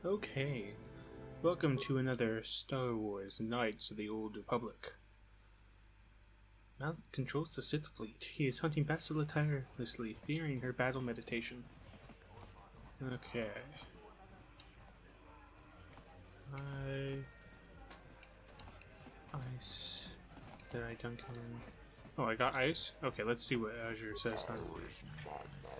Okay, welcome to another Star Wars Knights of the Old Republic. Malik controls the Sith fleet. He is hunting Bastila tirelessly, fearing her battle meditation. Okay. Ice. Did I dunk him? Oh, I got ice? Okay, let's see what Azure says then.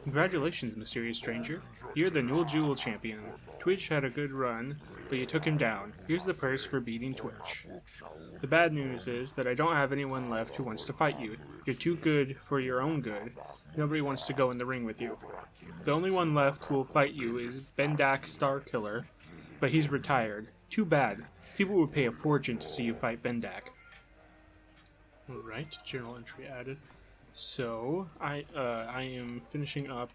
Congratulations, mysterious stranger. You're the Newell Jewel champion. Twitch had a good run, but you took him down. Here's the purse for beating Twitch. The bad news is that I don't have anyone left who wants to fight you. You're too good for your own good. Nobody wants to go in the ring with you. The only one left who will fight you is Bendak Starkiller, but he's retired. Too bad. People would pay a fortune to see you fight Bendak. Alright, journal entry added. So, I am finishing up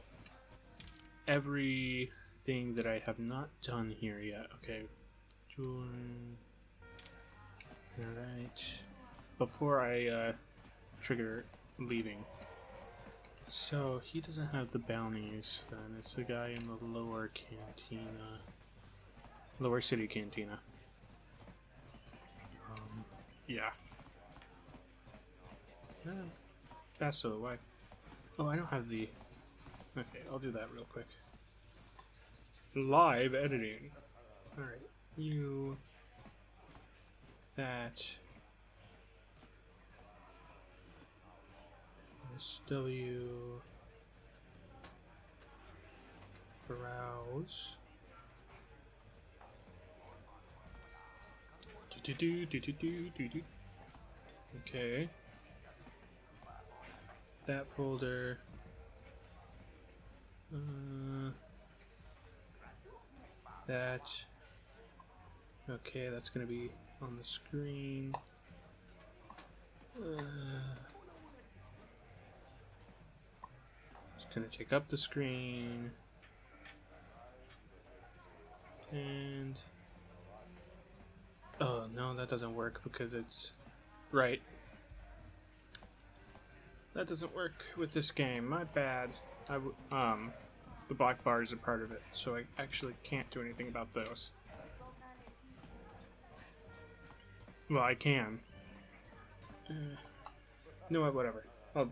everything that I have not done here yet. Okay, join. Alright. Before I trigger leaving. So, he doesn't have the bounties then. It's the guy in the lower cantina. Lower city cantina. Yeah. Basso, why? Oh, I don't have the... Okay, I'll do that real quick. Live editing. Alright, you... That... SW... Browse... Okay. That folder. That. Okay, that's gonna be on the screen. It's gonna take up the screen. And. Oh, no, that doesn't work because it's. Right. That doesn't work with this game. My bad. The black bars are part of it, so I actually can't do anything about those. Well, I can. You know what? Whatever. I'll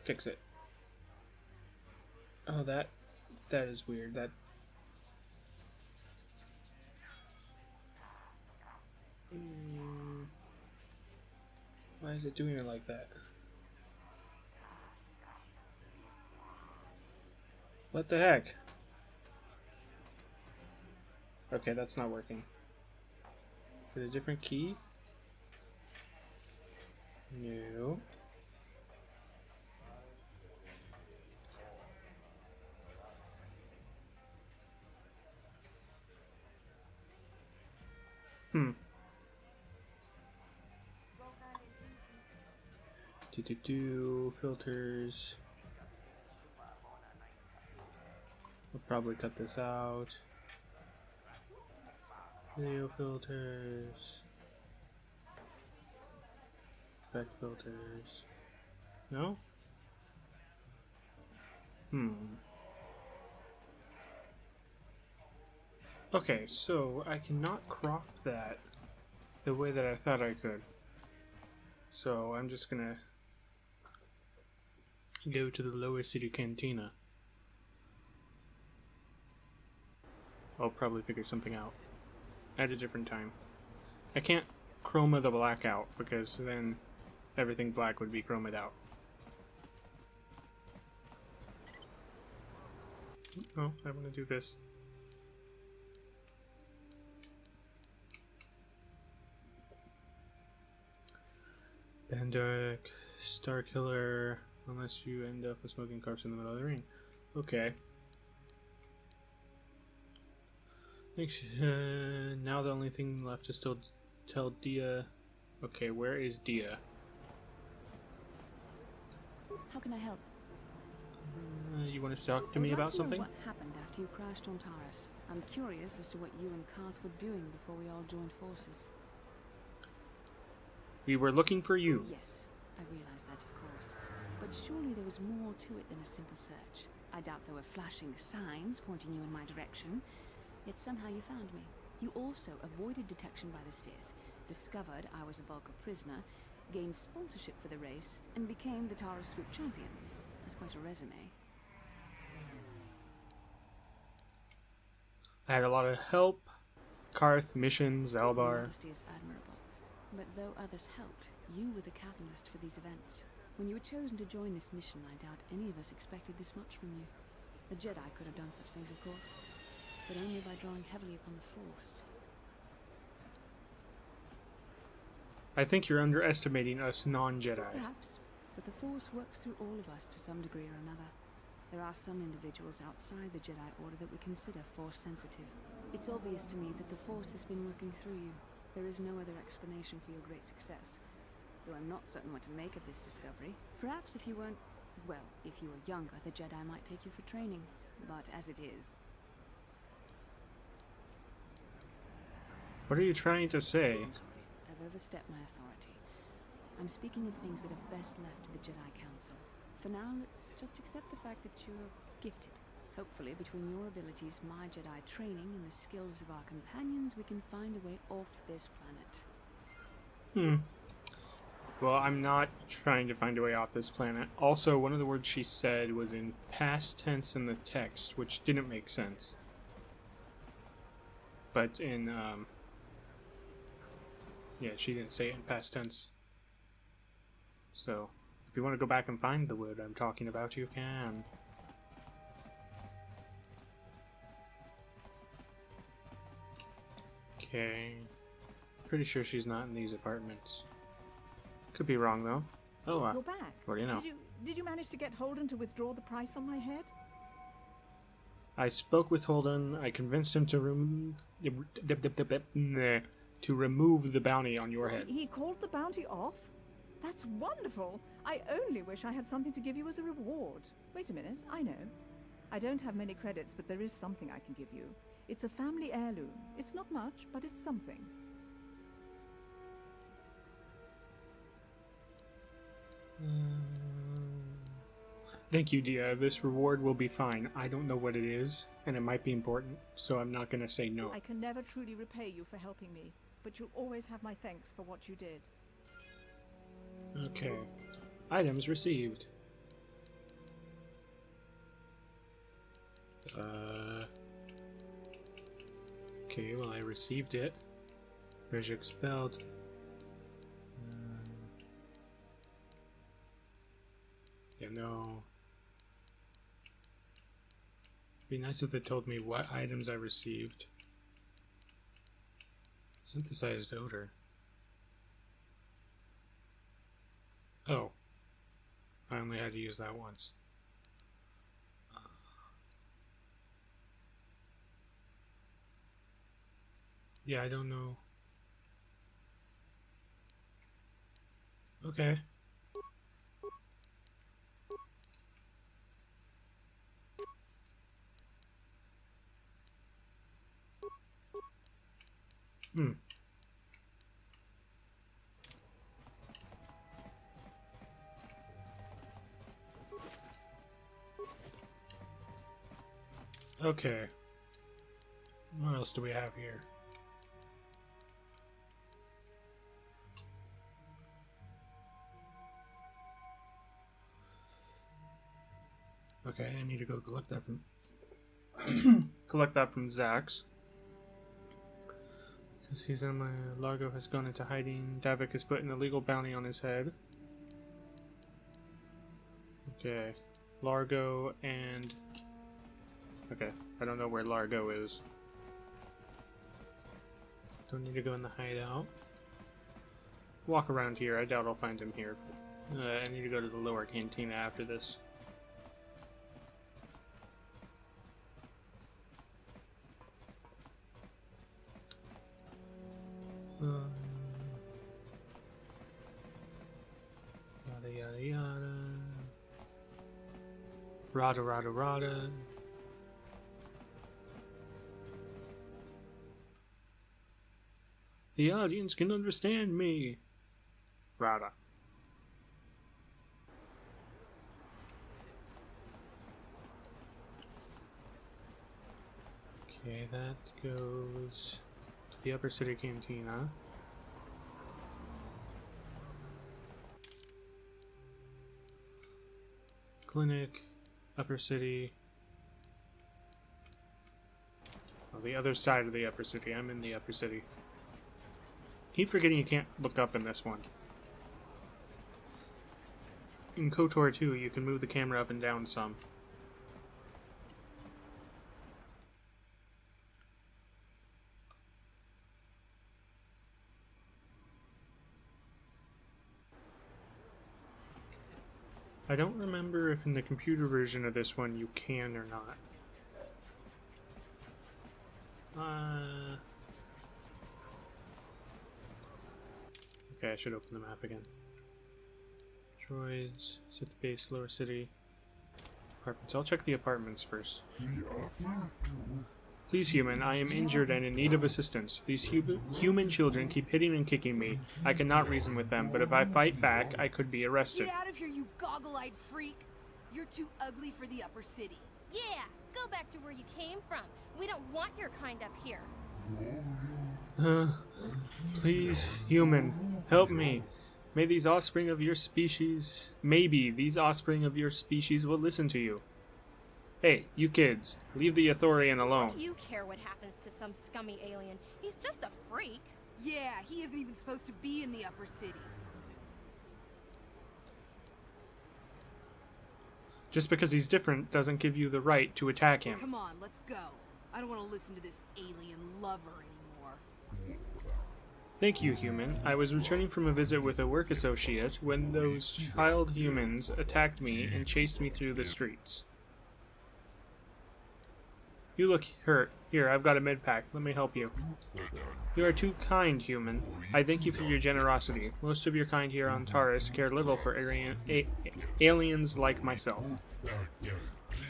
fix it. Oh, that is weird. That. Why is it doing it like that? What the heck? Okay, that's not working. Is it a different key? No. Filters. I'll probably cut this out. Video filters. Effect filters. No? Okay, so I cannot crop that the way that I thought I could. So I'm just gonna go to the lower city cantina. I'll probably figure something out at a different time. I can't chroma the black out because then everything black would be chromed out. Oh, I want to do this. Bendak, Starkiller, unless you end up a smoking corpse in the middle of the ring. Okay. Now the only thing left is still tell Dia. Okay, where is Dia? How can I help? You want to talk to me about something? What happened after you crashed on Taurus? I'm curious as to what you and Karth were doing before we all joined forces. We were looking for you. Yes, I realize that, of course. But surely there was more to it than a simple search. I doubt there were flashing signs pointing you in my direction. Yet somehow you found me. You also avoided detection by the Sith, discovered I was a Vulcan prisoner, gained sponsorship for the race, and became the Tara Swoop champion. That's quite a resume. I had a lot of help. Karth, missions, Zalbar. Modesty is admirable. But though others helped, you were the catalyst for these events. When you were chosen to join this mission, I doubt any of us expected this much from you. The Jedi could have done such things, of course, but only by drawing heavily upon the Force. I think you're underestimating us non-Jedi. Perhaps, but the Force works through all of us to some degree or another. There are some individuals outside the Jedi Order that we consider Force-sensitive. It's obvious to me that the Force has been working through you. There is no other explanation for your great success. Though I'm not certain what to make of this discovery. Perhaps if you weren't... well, if you were younger, the Jedi might take you for training. But as it is... What are you trying to say? I'm sorry. I've overstepped my authority. I'm speaking of things that are best left to the Jedi Council. For now, let's just accept the fact that you're gifted. Hopefully, between your abilities, my Jedi training, and the skills of our companions, we can find a way off this planet. Well, I'm not trying to find a way off this planet. Also, one of the words she said was in past tense in the text, which didn't make sense. But in, yeah, she didn't say it in past tense. So, if you want to go back and find the word I'm talking about, you can. Okay. Pretty sure she's not in these apartments. Could be wrong, though. Oh, You're back. what do you know? Did you manage to get Holden to withdraw the price on my head? I spoke with Holden. I convinced him to remove the bounty on your head. He called the bounty off? That's wonderful. I only wish I had something to give you as a reward. Wait a minute, I know. I don't have many credits, but there is something I can give you. It's a family heirloom. It's not much, but it's something. Thank you, Dia. This reward will be fine. I don't know what it is, and it might be important, so I'm not going to say no. I can never truly repay you for helping me, but you'll always have my thanks for what you did. Okay. Items received. Okay, well, I received it. Treasure expelled. Yeah, no. Be nice if they told me what items I received. Synthesized odor. Oh. I only had to use that once. Yeah, I don't know. Okay. Okay. What else do we have here? Okay, I need to go collect that from Zax. Because he's in my Largo has gone into hiding. Davik has put an illegal bounty on his head. Okay. Largo and okay, I don't know where Largo is. Don't need to go in the hideout. Walk around here. I doubt I'll find him here. I need to go to the lower cantina after this. Yada yada yada. Rada rada rada. The audience can understand me. Rada. Okay, that goes to the Upper City Cantina. Clinic, Upper City. Oh, the other side of the Upper City. I'm in the Upper City. Keep forgetting you can't look up in this one. In KotOR 2, you can move the camera up and down some. I don't remember if in the computer version of this one you can or not. Okay, I should open the map again. Droids, Sith base, lower city, apartments. I'll check the apartments first. Please, human, I am injured and in need of assistance. These human children keep hitting and kicking me. I cannot reason with them, but if I fight back, I could be arrested. Get out of here, you goggle-eyed freak! You're too ugly for the Upper City. Yeah, go back to where you came from. We don't want your kind up here. Please, human, help me. Maybe these offspring of your species will listen to you. Hey, you kids, leave the Ithorian alone. You care what happens to some scummy alien. He's just a freak. Yeah, he isn't even supposed to be in the Upper City. Just because he's different doesn't give you the right to attack him. Come on, let's go. I don't want to listen to this alien lover anymore. Thank you, human. I was returning from a visit with a work associate when those child humans attacked me and chased me through the streets. You look hurt. Here, I've got a med pack. Let me help you. You are too kind, human. I thank you for your generosity. Most of your kind here on Taurus care little for aliens like myself.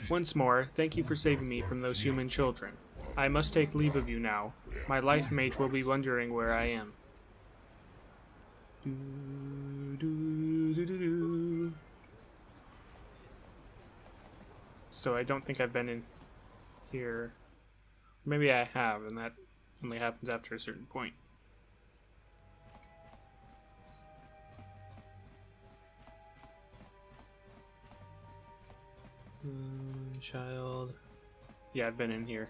Once more, thank you for saving me from those human children. I must take leave of you now. My life mate will be wondering where I am. So I don't think I've been in here. Maybe I have, and that only happens after a certain point. Child. Yeah, I've been in here.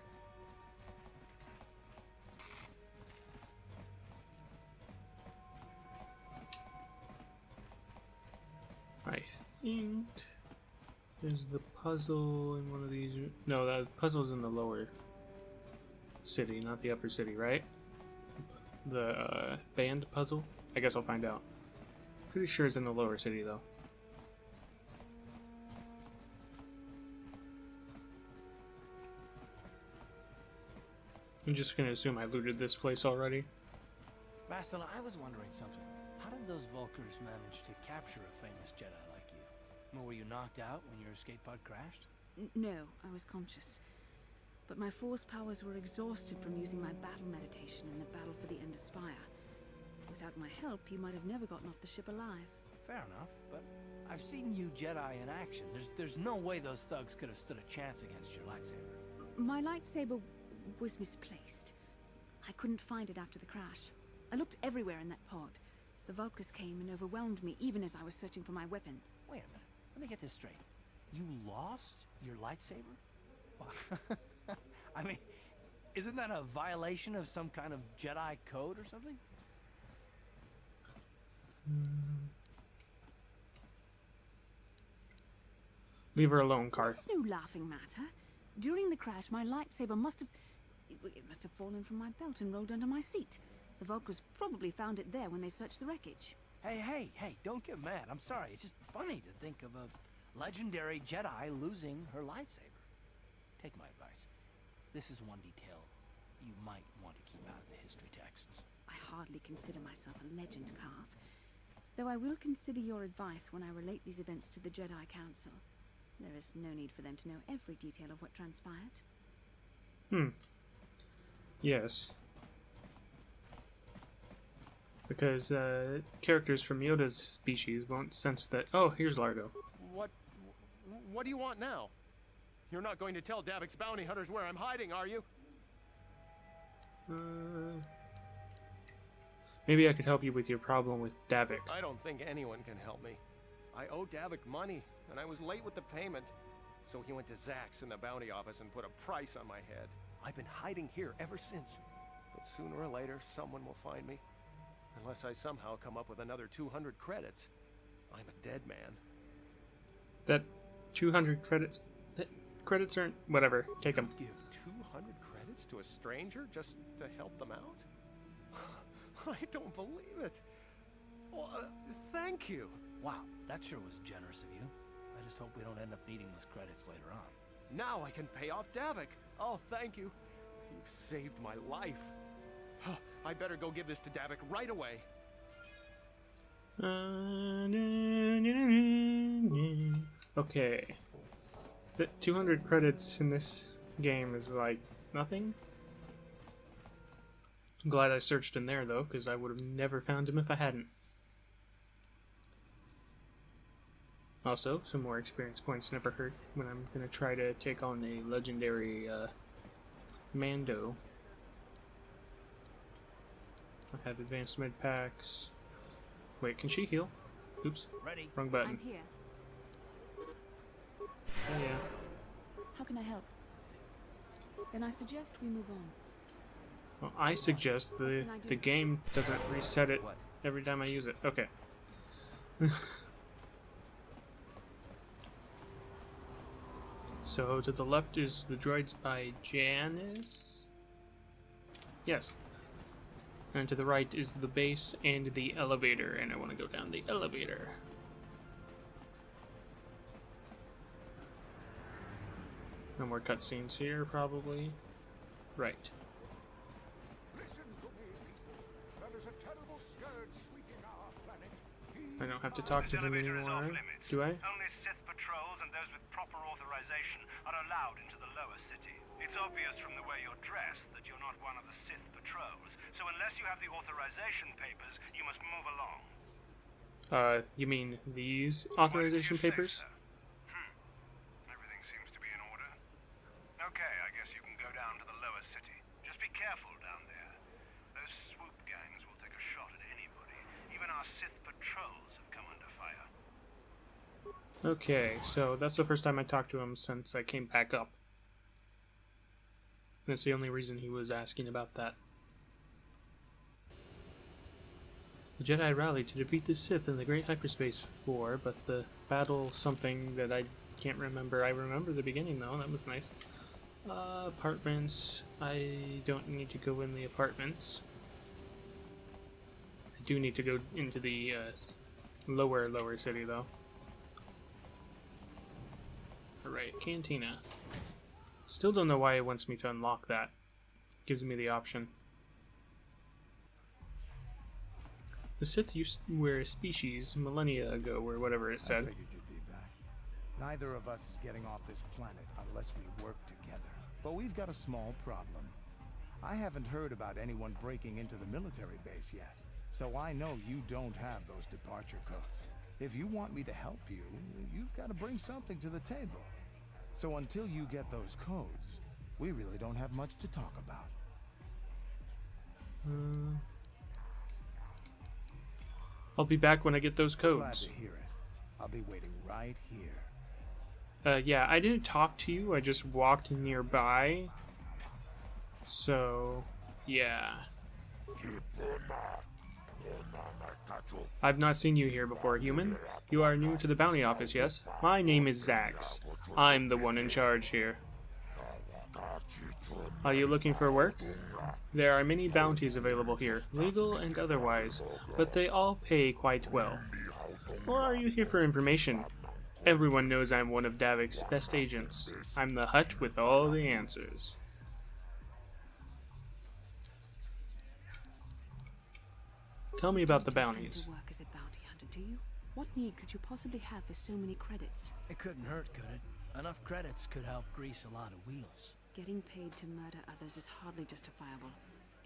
I think there's the puzzle in one of these. No, the puzzle's in the lower city, not the upper city, right? The band puzzle? I guess I'll find out. Pretty sure it's in the lower city, though. I'm just gonna assume I looted this place already. Master, I was wondering something. How did those Vulkars manage to capture a famous Jedi like you? Were you knocked out when your escape pod crashed? No, I was conscious. But my force powers were exhausted from using my battle meditation in the battle for the Ender Spire. Without my help, you might have never gotten off the ship alive. Fair enough, but I've seen you Jedi in action. There's no way those thugs could have stood a chance against your lightsaber. My lightsaber was misplaced. I couldn't find it after the crash. I looked everywhere in that pod. The Vulkars came and overwhelmed me even as I was searching for my weapon. Wait a minute. Let me get this straight. You lost your lightsaber? I mean, isn't that a violation of some kind of Jedi code or something? Leave her alone, Karth. This is no laughing matter. During the crash, my lightsaber must have fallen from my belt and rolled under my seat. The Vulkars probably found it there when they searched the wreckage. Hey, don't get mad. I'm sorry. It's just funny to think of a legendary Jedi losing her lightsaber. Take my advice. This is one detail you might want to keep out of the history texts. I hardly consider myself a legend, Karth. Though I will consider your advice when I relate these events to the Jedi Council. There is no need for them to know every detail of what transpired. Yes. Because characters from Yoda's species won't sense that. Oh, here's Largo. What do you want now? You're not going to tell Davik's bounty hunters where I'm hiding, are you? Maybe I could help you with your problem with Davik. I don't think anyone can help me. I owe Davik money, and I was late with the payment. So he went to Zach's in the bounty office and put a price on my head. I've been hiding here ever since. But sooner or later, someone will find me. Unless I somehow come up with another 200 credits. I'm a dead man. That 200 credits... Credits aren't... Whatever. Take them. Give 200 credits to a stranger just to help them out? I don't believe it. Well, thank you. Wow, that sure was generous of you. I just hope we don't end up needing those credits later on. Now I can pay off Davik. Oh, thank you. You've saved my life. I better go give this to Davik right away. Okay. The 200 credits in this game is like nothing. I'm glad I searched in there though, because I would have never found him if I hadn't. Also, some more experience points never hurt when I'm gonna try to take on a legendary Mando. I have advanced med packs. Wait, can she heal? Oops, Ready? wrong button. I'm here. Oh, yeah. How can I help? Then I suggest we move on. Well, I suggest the game doesn't reset it What? every time I use it. Okay. So to the left is the droids by Janice? Yes. And to the right is the base and the elevator, and I want to go down the elevator. No more cutscenes here, probably. Right. Listen to me. There is a terrible scourge sweeping our planet. I don't have to talk to him anymore, do I? Only Sith patrols and those with proper authorization are allowed into the lower city. It's obvious from the way you're dressed that you're not one of the Sith patrols, so unless you have the authorization papers, you must move along. You mean these authorization papers? Everything seems to be in order. Okay, I guess you can go down to the lower city. Just be careful down there. Those swoop gangs will take a shot at anybody. Even our Sith patrols have come under fire. Okay, so that's the first time I talked to him since I came back up. That's the only reason he was asking about that. The Jedi rallied to defeat the Sith in the Great Hyperspace War, but the battle something that I can't remember. I remember the beginning though, that was nice. Apartments. I don't need to go in the apartments. I do need to go into the lower city though. Alright, Cantina. Still don't know why it wants me to unlock that. Gives me the option. The Sith were a species millennia ago, or whatever it I said. figured you'd be back. Neither of us is getting off this planet unless we work together. But we've got a small problem. I haven't heard about anyone breaking into the military base yet, so I know you don't have those departure codes. If you want me to help you, you've got to bring something to the table. So until you get those codes, we really don't have much to talk about. I'll be back when I get those Glad codes. to hear it. I'll be waiting right here. Yeah, I didn't talk to you, I just walked nearby. So, yeah. I've not seen you here before, human. You are new to the bounty office, yes? My name is Zax. I'm the one in charge here. Are you looking for work? There are many bounties available here, legal and otherwise, but they all pay quite well. Or are you here for information? Everyone knows I'm one of Davik's best agents. I'm the Hutt with all the answers. Tell me about the bounties. To work as a bounty hunter, do you? What need could you possibly have for so many credits? It couldn't hurt, could it? Enough credits could help grease a lot of wheels. Getting paid to murder others is hardly justifiable.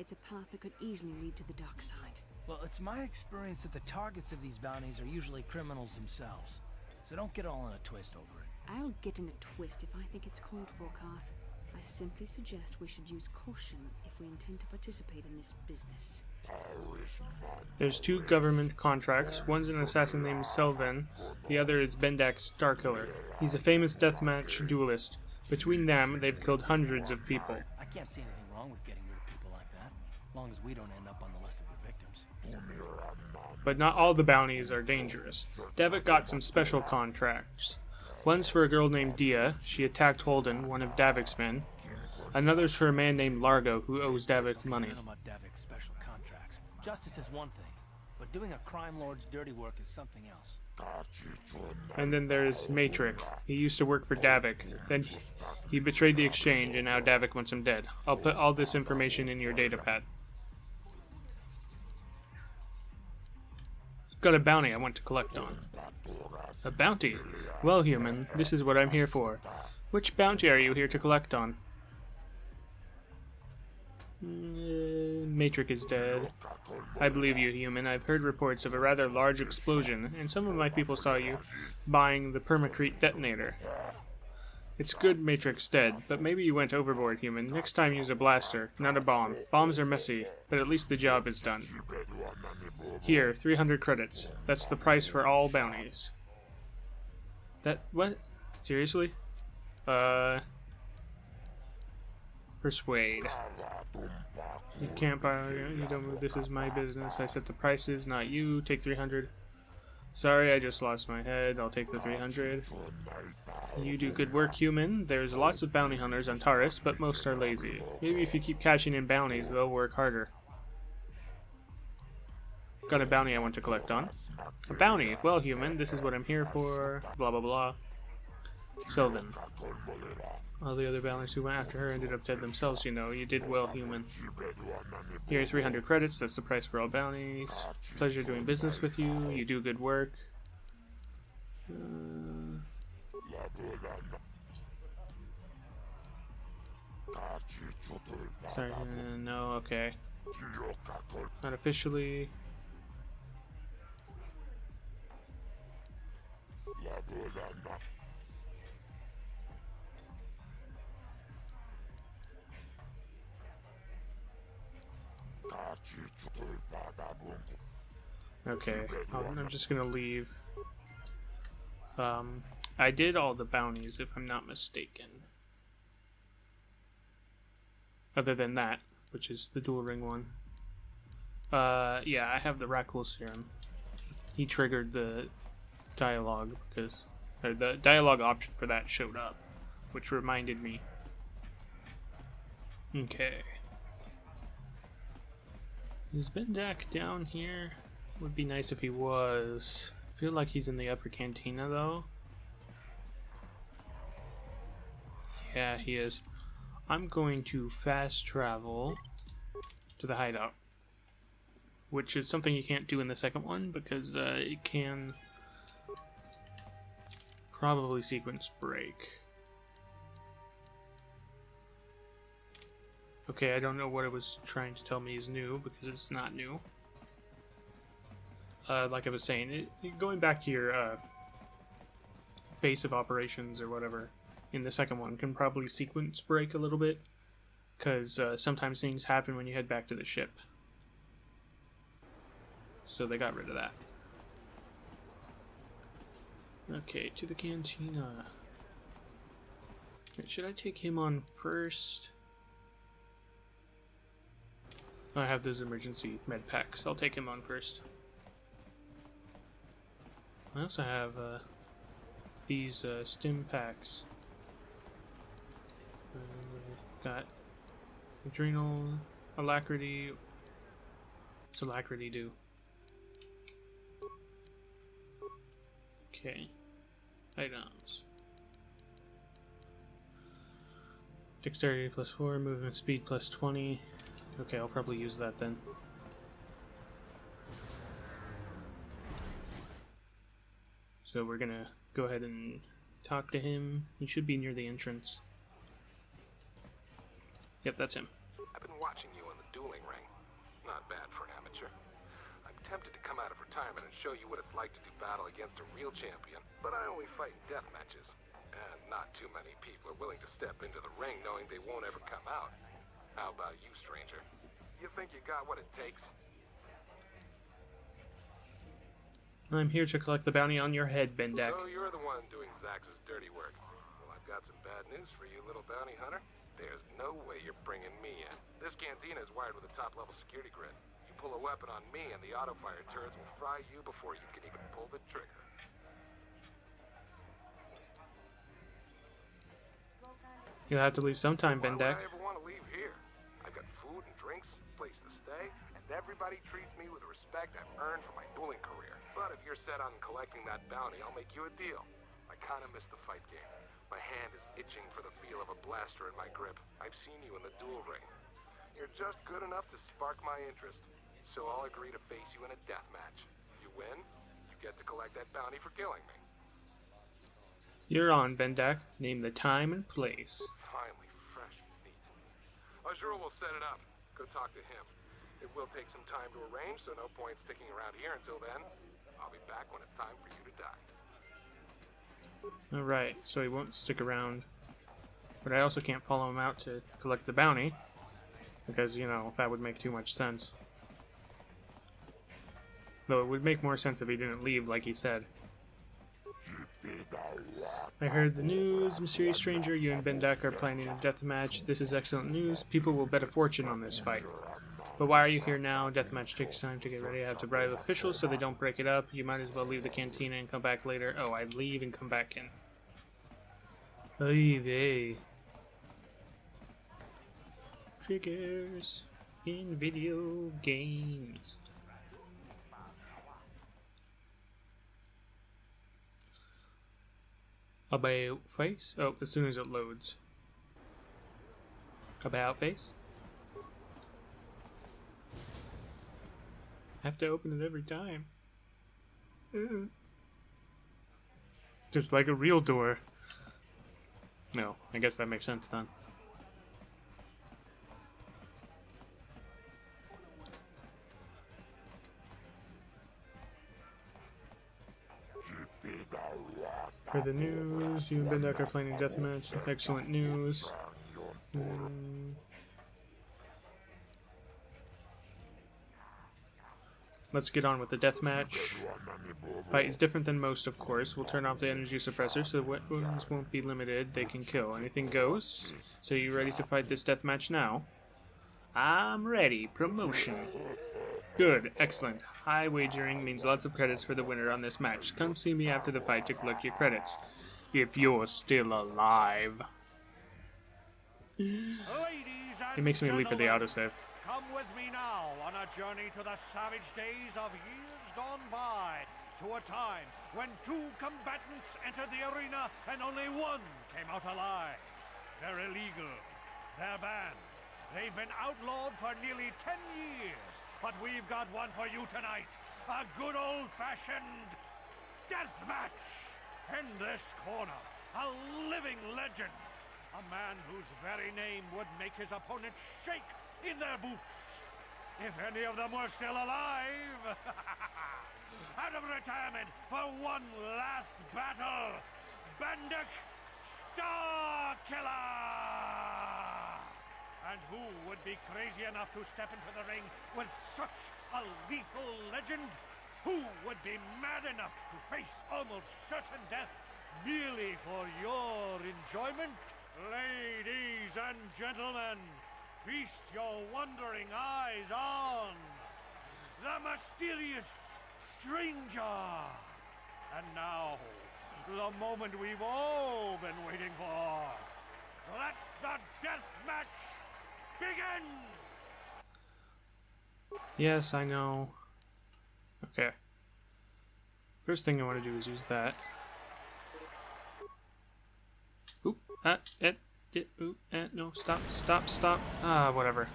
It's a path that could easily lead to the dark side. Well, it's my experience that the targets of these bounties are usually criminals themselves. So don't get all in a twist over it. I'll get in a twist if I think it's called for, Karth. I simply suggest we should use caution if we intend to participate in this business. There's 2 government contracts. One's an assassin named Selven. The other is Bendak's Starkiller. He's a famous deathmatch duelist. Between them, they've killed hundreds of people. I can't see anything wrong with getting rid of people like that, as long as we don't end up on the list of the victims. But not all the bounties are dangerous. Davik got some special contracts. One's for a girl named Dia. She attacked Holden, one of Davik's men. Another's for a man named Largo, who owes Davik money. I don't know about Davik's special contracts. Justice is one thing, but doing a crime lord's dirty work is something else. And then there's Matrix. He used to work for Davik. Then he betrayed the exchange, and now Davik wants him dead. I'll put all this information in your datapad. Got a bounty I want to collect on. A bounty? Well, human, this is what I'm here for. Which bounty are you here to collect on? Matrix is dead. I believe you, human. I've heard reports of a rather large explosion, and some of my people saw you buying the permacrete detonator. It's good Matrix dead, but maybe you went overboard, human. Next time use a blaster, not a bomb. Bombs are messy, but at least the job is done. Here, 300 credits. That's the price for all bounties. What? Seriously? Persuade. You can't buy, you don't move, this is my business. I set the prices, not you. Take 300. Sorry, I just lost my head. I'll take the 300. You do good work, human. There's lots of bounty hunters on Taurus, but most are lazy. Maybe if you keep cashing in bounties, they'll work harder. Got a bounty I want to collect on. A bounty? Well, human, this is what I'm here for. Blah, blah, blah. Sylvan. All the other bounties who went after her ended up dead themselves, you know. You did well, human. Here are 300 credits. That's the price for all bounties. Pleasure doing business with you. You do good work. Sorry, no, okay. Not officially. Okay, I'm just gonna leave. I did all the bounties, if I'm not mistaken. Other than that, which is the dual ring one. Yeah, I have the Rakul serum. He triggered the dialogue because, or the dialogue option for that showed up, which reminded me. Okay. Is Bendak down here? Would be nice if he was. I feel like he's in the upper cantina though. Yeah, he is. I'm going to fast travel to the hideout, which is something you can't do in the second one because it can probably sequence break. Okay, I don't know what it was trying to tell me is new because it's not new. Like I was saying, going back to your base of operations or whatever in the second one can probably sequence break a little bit because sometimes things happen when you head back to the ship. So they got rid of that. Okay, to the cantina. Should I take him on first? I have those emergency med packs. I'll take him on first. I also have these stim packs. Got adrenal, alacrity. What's alacrity do? Okay. Items. Dexterity plus 4, movement speed plus 20. Okay, I'll probably use that then. So we're gonna go ahead and talk to him. He should be near the entrance. Yep, that's him. I've been watching you in the dueling ring. Not bad for an amateur. I'm tempted to come out of retirement and show you what it's like to do battle against a real champion, but I only fight in death matches. And not too many people are willing to step into the ring knowing they won't ever come out. How about you, stranger? You think you got what it takes? I'm here to collect the bounty on your head, Bendak. So you're the one doing Zax's dirty work. Well, I've got some bad news for you, little bounty hunter. There's no way you're bringing me in. This cantina is wired with a top-level security grid. You pull a weapon on me and the auto-fire turrets will fry you before you can even pull the trigger. You'll have to leave sometime, Why would Bendak. I ever want to leave here? I've got food and drinks, place to stay, and everybody treats me with the respect I've earned from my dueling career. But if you're set on collecting that bounty, I'll make you a deal. I kind of miss the fight game. My hand is itching for the feel of a blaster in my grip. I've seen you in the duel ring. You're just good enough to spark my interest. So I'll agree to face you in a death match. If you win, you get to collect that bounty for killing me. You're on, Bendak. Name the time and place. Finally, fresh meat. Azure will set it up. Go talk to him. It will take some time to arrange, so no point sticking around here until then. I'll be back when it's time for you to die. Alright, so he won't stick around. But I also can't follow him out to collect the bounty. Because, you know, that would make too much sense. Though it would make more sense if he didn't leave like he said. I heard the news, mysterious stranger. You and Bendak are planning a death match. This is excellent news. People will bet a fortune on this fight. But why are you here now? Deathmatch takes time to get ready. I have to bribe officials so they don't break it up. You might as well leave the cantina and come back later. Oh, I leave and come back in. Oy vey. Triggers in video games. About face? Oh, as soon as it loads. About face? I have to open it every time. Just like a real door. No, I guess that makes sense then. For the news, you and Bendak are planning a deathmatch. Excellent news. Let's get on with the deathmatch. Fight is different than most, of course. We'll turn off the energy suppressor so weapons won't be limited. They can kill. Anything goes. So you ready to fight this deathmatch now? I'm ready. Promotion. Good. Excellent. High wagering means lots of credits for the winner on this match. Come see me after the fight to collect your credits. If you're still alive. It makes me leave for the autosave. Come with me now on a journey to the savage days of years gone by, to a time when two combatants entered the arena and only one came out alive. They're illegal. They're banned. They've been outlawed for nearly 10 years, but we've got one for you tonight. A good old-fashioned death match. In this corner, a living legend. A man whose very name would make his opponents shake in their boots. If any of them were still alive. Out of retirement for one last battle. Bendak Starkiller! And who would be crazy enough to step into the ring with such a lethal legend? Who would be mad enough to face almost certain death merely for your enjoyment? Ladies and gentlemen, feast your wondering eyes on the mysterious stranger. And now, the moment we've all been waiting for. Let the death match begin! Yes, I know. Okay. First thing I want to do is use that. Oop, no, stop. Ah, whatever.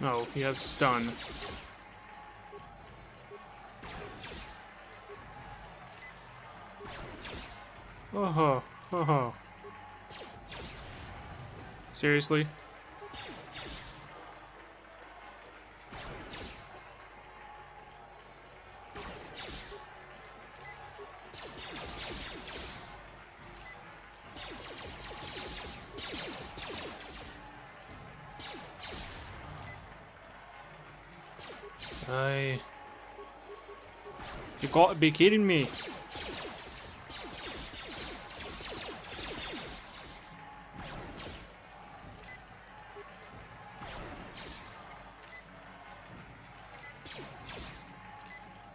Oh, he has stun. Oh, oh. Seriously? You gotta be kidding me.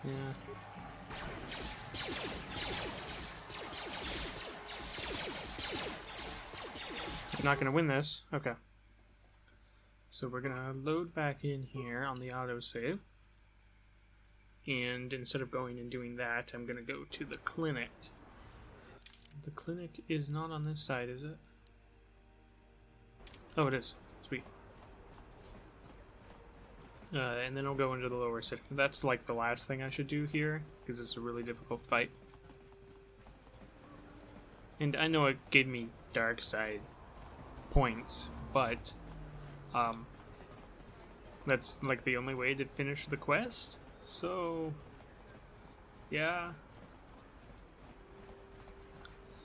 Yeah. I'm not gonna win this. Okay. So we're gonna load back in here on the autosave. And instead of going and doing that, I'm gonna go to the clinic. The clinic is not on this side, is it? Oh, it is. Sweet. And then I'll go into the lower city. That's like the last thing I should do here, because it's a really difficult fight. And I know it gave me dark side points, but that's like the only way to finish the quest. So yeah.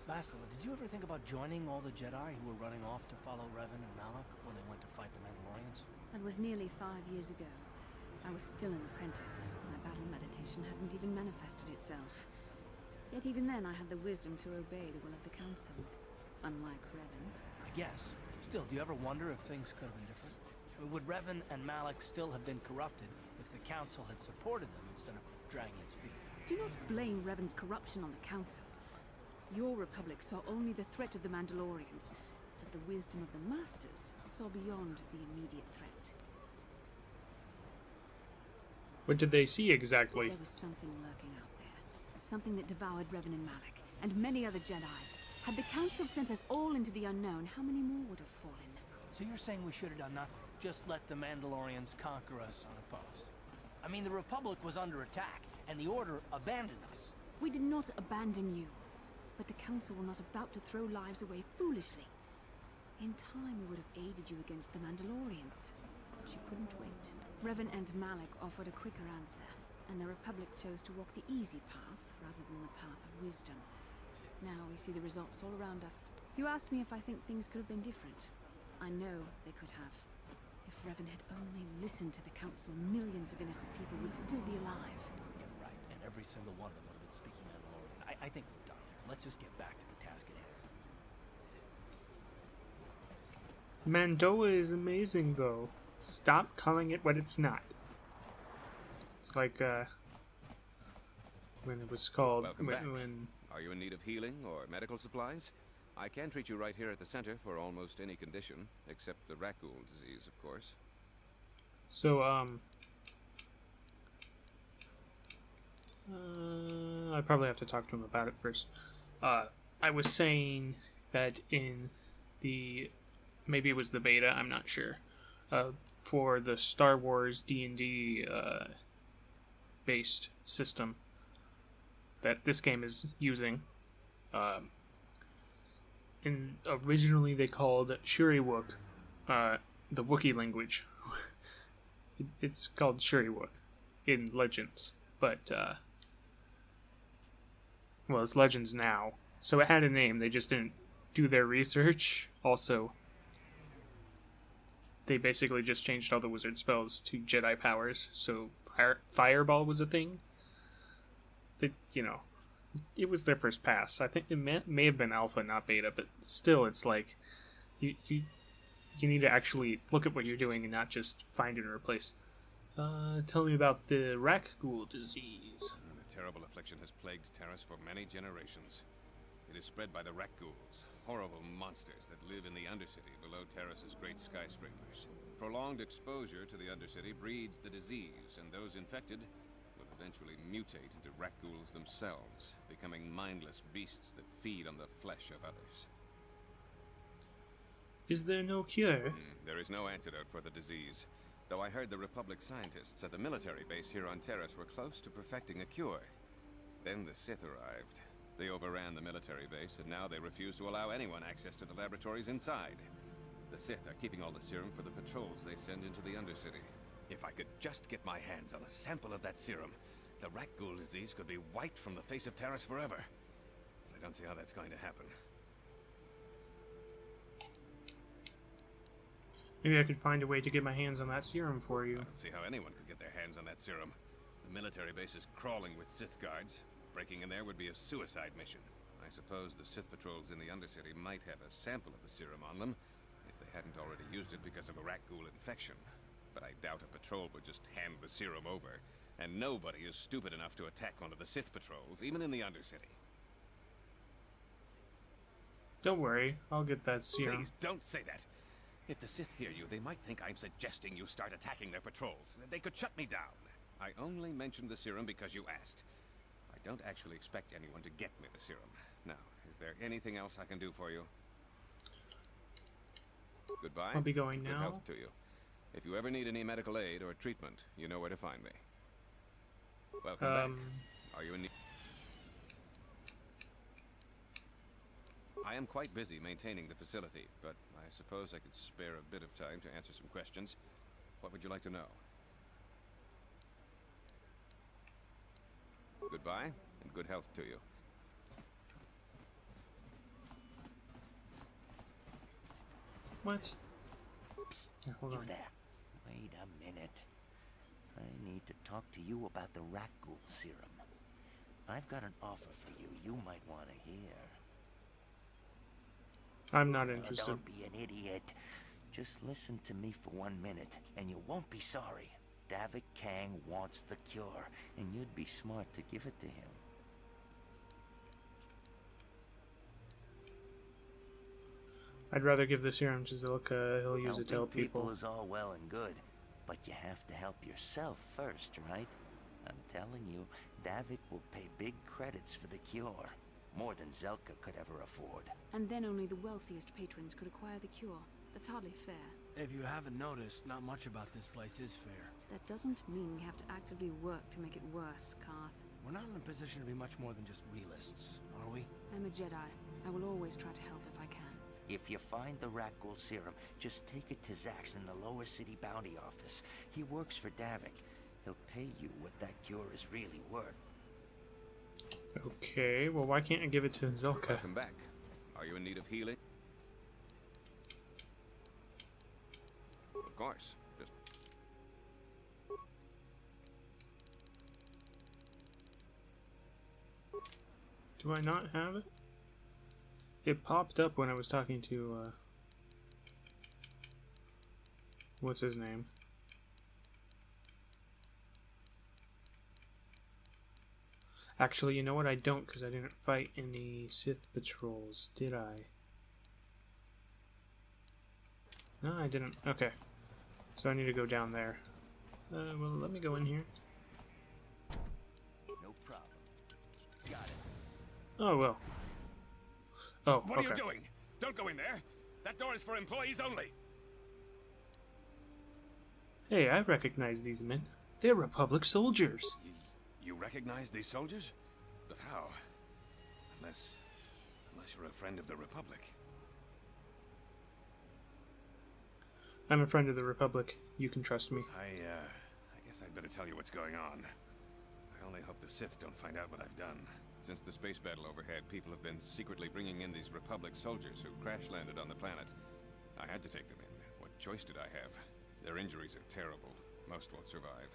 Bastila, did you ever think about joining all the Jedi who were running off to follow Revan and Malak when they went to fight the Mandalorians? That was nearly 5 years ago. I was still an apprentice. My battle meditation hadn't even manifested itself. Yet even then I had the wisdom to obey the will of the Council. Unlike Revan. Yes. Still, do you ever wonder if things could have been different? I mean, would Revan and Malak still have been corrupted if the Council had supported them instead of dragging its feet? Do not blame Revan's corruption on the Council. Your Republic saw only the threat of the Mandalorians, but the wisdom of the Masters saw beyond the immediate threat. What did they see exactly? There was something lurking out there. Something that devoured Revan and Malak, and many other Jedi. Had the Council sent us all into the unknown, how many more would have fallen? So you're saying we should have done nothing? Just let the Mandalorians conquer us unopposed? I mean, the Republic was under attack, and the Order abandoned us. We did not abandon you. But the Council were not about to throw lives away foolishly. In time, we would have aided you against the Mandalorians. But you couldn't wait. Revan and Malak offered a quicker answer, and the Republic chose to walk the easy path rather than the path of wisdom. Now we see the results all around us. You asked me if I think things could have been different. I know they could have. If Revan had only listened to the Council, millions of innocent people would still be alive. Yeah, right. And every single one of them would have been speaking Mandalorian. I think we're done. Let's just get back to the task at hand. Mandola is amazing, though. Stop calling it what it's not. It's like, when it was called... Welcome back. Are you in need of healing or medical supplies? I can treat you right here at the center for almost any condition, except the Rakghoul disease, of course. So, I probably have to talk to him about it first. I was saying that in the... maybe it was the beta, I'm not sure. For the Star Wars D&D based system that this game is using. And originally they called Shuriwook the Wookiee language. It's called Shuriwook in Legends, but well, it's Legends now. So it had a name, they just didn't do their research. Also, they basically just changed all the wizard spells to Jedi powers, so Fireball was a thing. That, you know, it was their first pass. I think it may have been alpha, not beta, but still, it's like, you need to actually look at what you're doing and not just find and replace. Tell me about the Rakghoul disease. The terrible affliction has plagued Terrace for many generations. It is spread by the Rakghouls, horrible monsters that live in the Undercity below Terrace's great skyscrapers. Prolonged exposure to the Undercity breeds the disease, and those infected will eventually mutate into Rakghouls themselves, becoming mindless beasts that feed on the flesh of others. Is there no cure? There is no antidote for the disease, though I heard the Republic scientists at the military base here on Terrace were close to perfecting a cure. Then the Sith arrived. They overran the military base, and now they refuse to allow anyone access to the laboratories inside. The Sith are keeping all the serum for the patrols they send into the Undercity. If I could just get my hands on a sample of that serum, the rat ghoul disease could be wiped from the face of Taris forever. I don't see how that's going to happen. Maybe I could find a way to get my hands on that serum for you. I don't see how anyone could get their hands on that serum. The military base is crawling with Sith guards. Breaking in there would be a suicide mission. I suppose the Sith patrols in the Undercity might have a sample of the serum on them, if they hadn't already used it because of a rat ghoul infection. But I doubt a patrol would just hand the serum over. And nobody is stupid enough to attack one of the Sith patrols, even in the Undercity. Don't worry, I'll get that serum. Please don't say that. If the Sith hear you, they might think I'm suggesting you start attacking their patrols. They could shut me down. I only mentioned the serum because you asked. I don't actually expect anyone to get me the serum. Now, is there anything else I can do for you? Goodbye. I'll be going Good now. health to you. If you ever need any medical aid or treatment, you know where to find me. Welcome back. Are you in need? I am quite busy maintaining the facility, but I suppose I could spare a bit of time to answer some questions. What would you like to know? Goodbye, and good health to you. What? Yeah, hold You on. there. Wait a minute. I need to talk to you about the rat ghoul serum. I've got an offer for you might want to hear. I'm not interested. Don't be an idiot. Just listen to me for 1 minute, and you won't be sorry. Davik Kang wants the cure, and you'd be smart to give it to him. I'd rather give the serum to Zilka. He'll use it to help Helping people. is all well and good, but you have to help yourself first, right? I'm telling you, Davik will pay big credits for the cure. More than Zelka could ever afford. And then only the wealthiest patrons could acquire the cure. That's hardly fair. If you haven't noticed, not much about this place is fair. That doesn't mean we have to actively work to make it worse, Karth. We're not in a position to be much more than just realists, are we? I'm a Jedi. I will always try to help if I can. If you find the rat ghoul serum, just take it to Zax in the lower city bounty office. He works for Davik. He'll pay you what that cure is really worth. Okay, well why can't I give it to Zilka? Welcome back. Are you in need of healing? Of course. Just... Do I not have it? It popped up when I was talking to, what's his name? Actually, you know what? I don't, because I didn't fight in the Sith patrols, did I? No, I didn't. Okay. So I need to go down there. Well, let me go in here. No problem. Got it. Oh, well. Oh, What are okay. you doing? Don't go in there. That door is for employees only. Hey, I recognize these men. They're Republic soldiers. You recognize these soldiers? But how? Unless you're a friend of the Republic. I'm a friend of the Republic. You can trust me. I guess I'd better tell you what's going on. I only hope the Sith don't find out what I've done. Since the space battle overhead, people have been secretly bringing in these Republic soldiers who crash-landed on the planet. I had to take them in. What choice did I have? Their injuries are terrible. Most won't survive.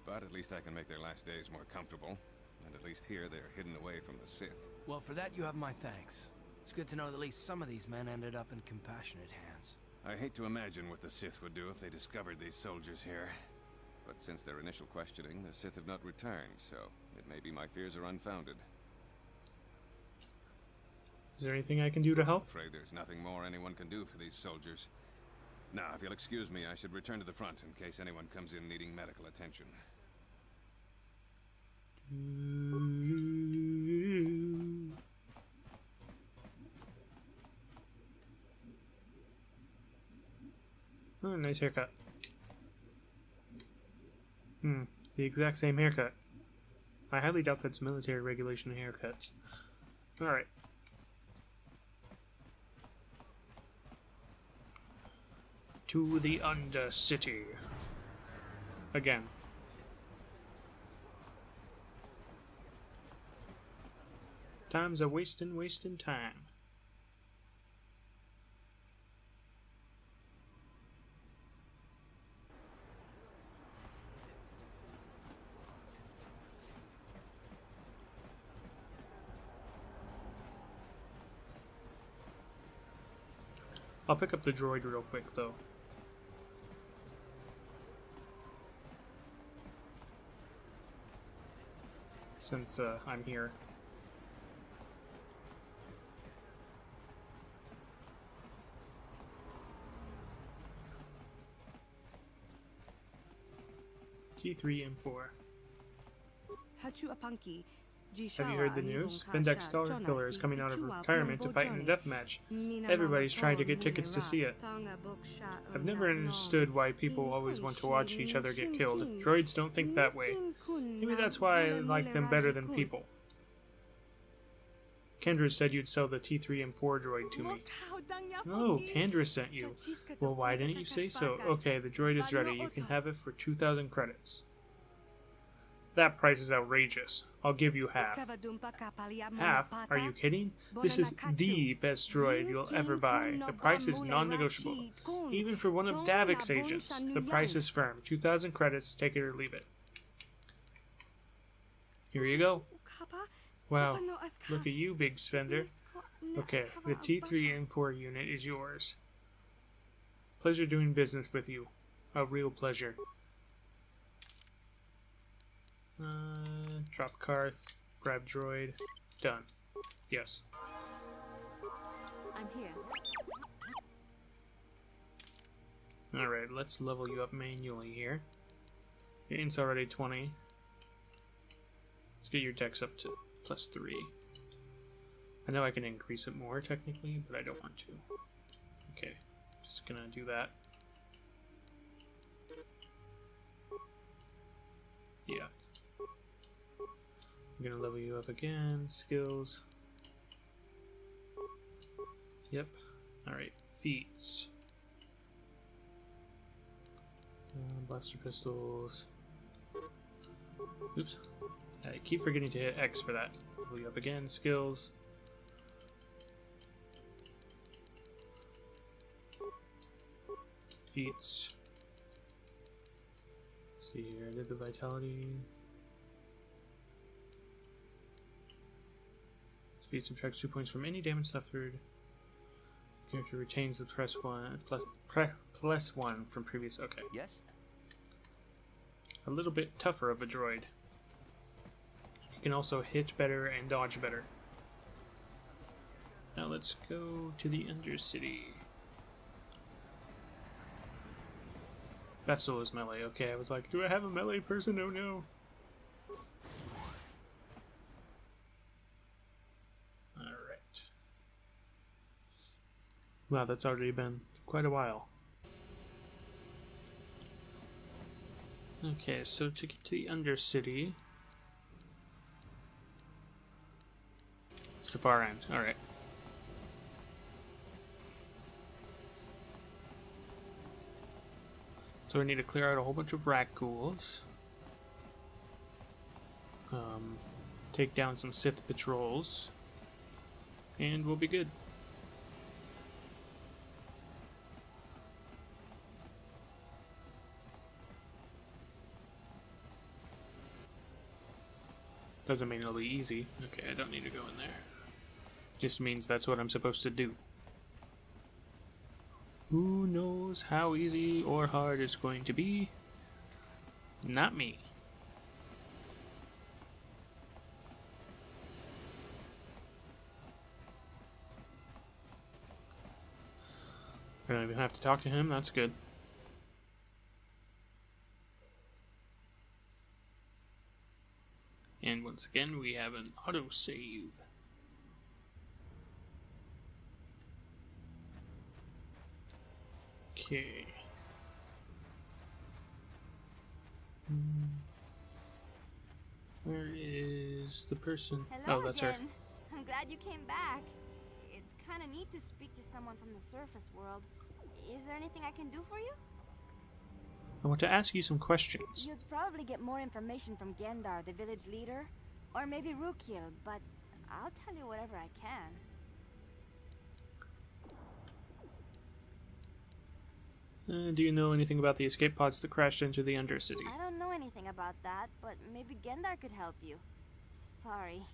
But at least I can make their last days more comfortable. And at least here, they're hidden away from the Sith. Well, for that you have my thanks. It's good to know that at least some of these men ended up in compassionate hands. I hate to imagine what the Sith would do if they discovered these soldiers here. But since their initial questioning, the Sith have not returned, so it may be my fears are unfounded. Is there anything I can do to help? I'm afraid there's nothing more anyone can do for these soldiers. Now, if you'll excuse me, I should return to the front in case anyone comes in needing medical attention. Oh, nice haircut. The exact same haircut. I highly doubt that's military regulation haircuts. Alright. To the Undercity. Again. Time's a wasting time. I'll pick up the droid real quick, though. Since I'm here. T3M4. Have you heard the news? Bendex Star Killer is coming out of retirement to fight in a deathmatch. Everybody's trying to get tickets to see it. I've never understood why people always want to watch each other get killed. Droids don't think that way. Maybe that's why I like them better than people. Kendra said you'd sell the T3M4 droid to me. Oh, Kendra sent you. Well, why didn't you say so? Okay, the droid is ready. You can have it for 2,000 credits. That price is outrageous. I'll give you half. Half? Are you kidding? This is the best droid you'll ever buy. The price is non-negotiable. Even for one of Davik's agents. The price is firm. 2,000 credits, take it or leave it. Here you go. Wow, look at you, big spender. Okay, the T3M4 unit is yours. Pleasure doing business with you. A real pleasure. Drop Karth, grab droid, done. Yes. I'm here. Alright, let's level you up manually here. Your int's already 20. Let's get your dex up to +3. I know I can increase it more technically, but I don't want to. Okay, just gonna do that. Yeah. I'm gonna level you up again. Skills. Yep. Alright, feats. Blaster pistols. Oops. I keep forgetting to hit X for that. Level you up again. Skills. Feats. Let's see here. I did the vitality. Feat subtracts 2 points from any damage suffered. Character retains the plus one from previous. Okay. Yes. A little bit tougher of a droid. You can also hit better and dodge better. Now let's go to the Undercity. Vessel is melee. Okay, I was like, do I have a melee person? Oh no. Wow, that's already been quite a while. Okay, so to get to the Undercity... It's the far end, alright. So we need to clear out a whole bunch of rat ghouls. Take down some Sith patrols. And we'll be good. Doesn't mean it'll be easy. Okay, I don't need to go in there. Just means that's what I'm supposed to do. Who knows how easy or hard it's going to be? Not me. I don't even have to talk to him, that's good. And once again, we have an autosave. Okay. Where is the person? Hello oh, that's again. her. I'm glad glad you came back. It's kind of neat to speak to someone from the surface world. Is there anything I can do for you? I want to ask you some questions. You'd probably get more information from Gendar, the village leader, or maybe Rukil, but I'll tell you whatever I can. Do you know anything about the escape pods that crashed into the Undercity? I don't know anything about that, but maybe Gendar could help you. Sorry.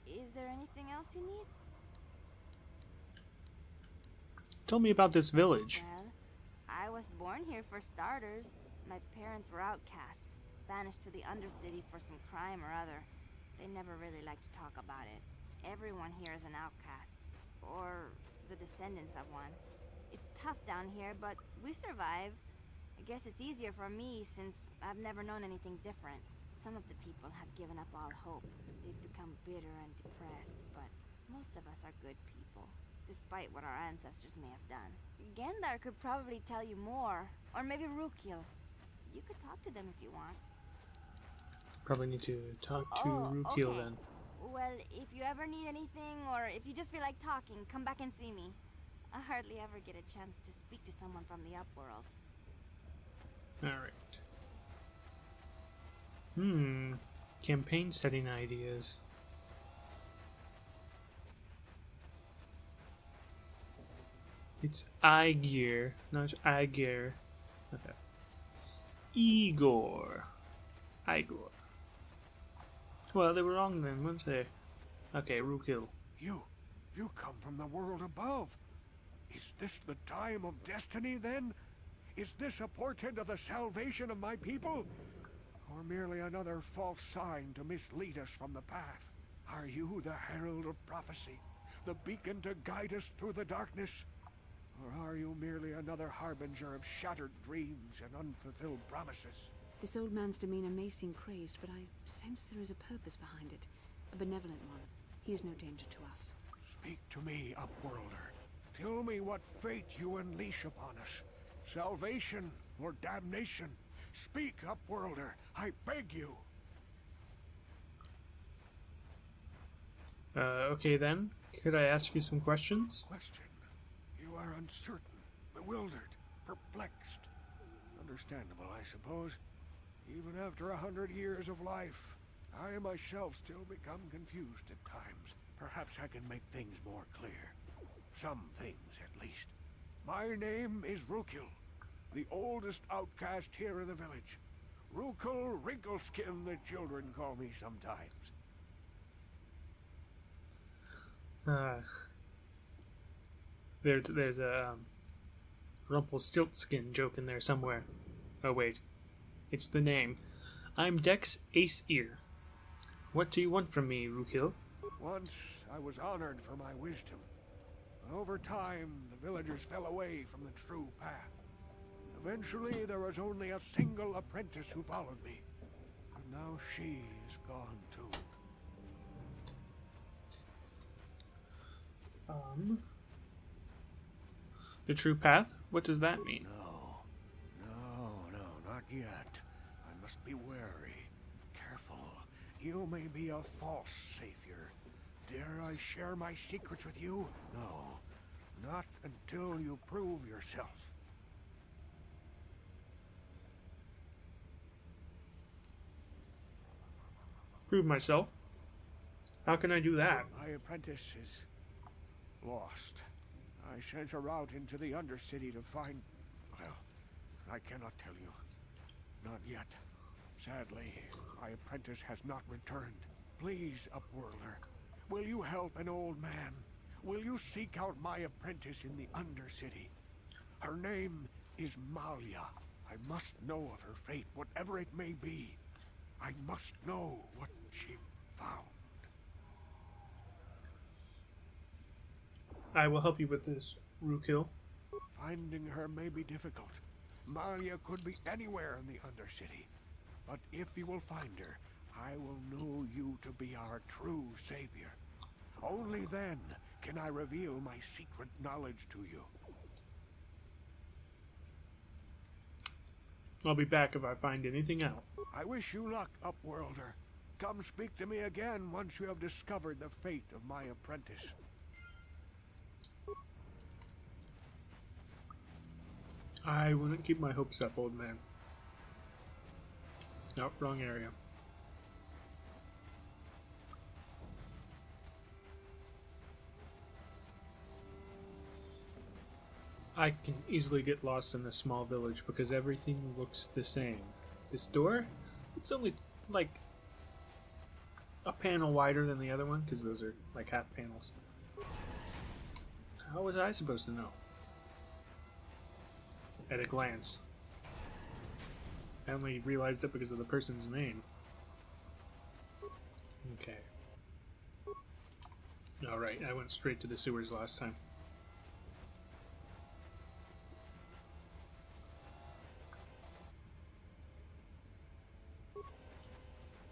Is there anything else you need? Tell me about this village. Well, I was born here for starters. My parents were outcasts, banished to the Undercity for some crime or other. They never really liked to talk about it. Everyone here is an outcast, or the descendants of one. It's tough down here, but we survive. I guess it's easier for me since I've never known anything different. Some of the people have given up all hope. They've become bitter and depressed, but most of us are good people, despite what our ancestors may have done. Gendar could probably tell you more, or maybe Rukil. You could talk to them if you want. Probably need to talk to Rukil okay. then. Well, if you ever need anything, or if you just feel like talking, come back and see me. I hardly ever get a chance to speak to someone from the Upworld. Alright. Campaign setting ideas. It's Igor, not Igor. Okay. Igor. Well, they were wrong then, weren't they? Okay, Rukil. You come from the world above. Is this the time of destiny, then? Is this a portent of the salvation of my people? Or merely another false sign to mislead us from the path? Are you the herald of prophecy? The beacon to guide us through the darkness? Or are you merely another harbinger of shattered dreams and unfulfilled promises? This old man's demeanor may seem crazed, but I sense there is a purpose behind it. A benevolent one. He is no danger to us. Speak to me, Upworlder. Tell me what fate you unleash upon us. Salvation or damnation? Speak, Upworlder. I beg you. Okay then. Could I ask you some questions? Question. You are uncertain, bewildered, perplexed. Understandable, I suppose. Even after 100 years of life, I myself still become confused at times. Perhaps I can make things more clear. Some things, at least. My name is Rukil, the oldest outcast here in the village. Rukil Wrinkleskin, the children call me sometimes. There's a Rumpelstiltskin joke in there somewhere. Oh wait, it's the name. I'm Dex Ace Ear. What do you want from me, Rukil? Once I was honored for my wisdom. Over time, the villagers fell away from the true path. Eventually, there was only a single apprentice who followed me. And now she is gone too. The true path? What does that mean? No, not yet. I must be wary. Careful. You may be a false savior. Dare I share my secrets with you? No. Not until you prove yourself. Prove myself? How can I do that? My apprentice is lost. I sent her out into the Undercity to find... Well, I cannot tell you. Not yet. Sadly, my apprentice has not returned. Please, Upworlder, will you help an old man? Will you seek out my apprentice in the Undercity? Her name is Malia. I must know of her fate, whatever it may be. I must know what she found. I will help you with this, Rukil. Finding her may be difficult. Malia could be anywhere in the Undercity. But if you will find her, I will know you to be our true savior. Only then can I reveal my secret knowledge to you. I'll be back if I find anything out. I wish you luck, Upworlder. Come speak to me again once you have discovered the fate of my apprentice. I wouldn't keep my hopes up, old man. Nope, wrong area. I can easily get lost in a small village because everything looks the same. This door? It's only like a panel wider than the other one because those are like half panels. How was I supposed to know? At a glance. I only realized it because of the person's name. Okay. Alright, I went straight to the sewers last time.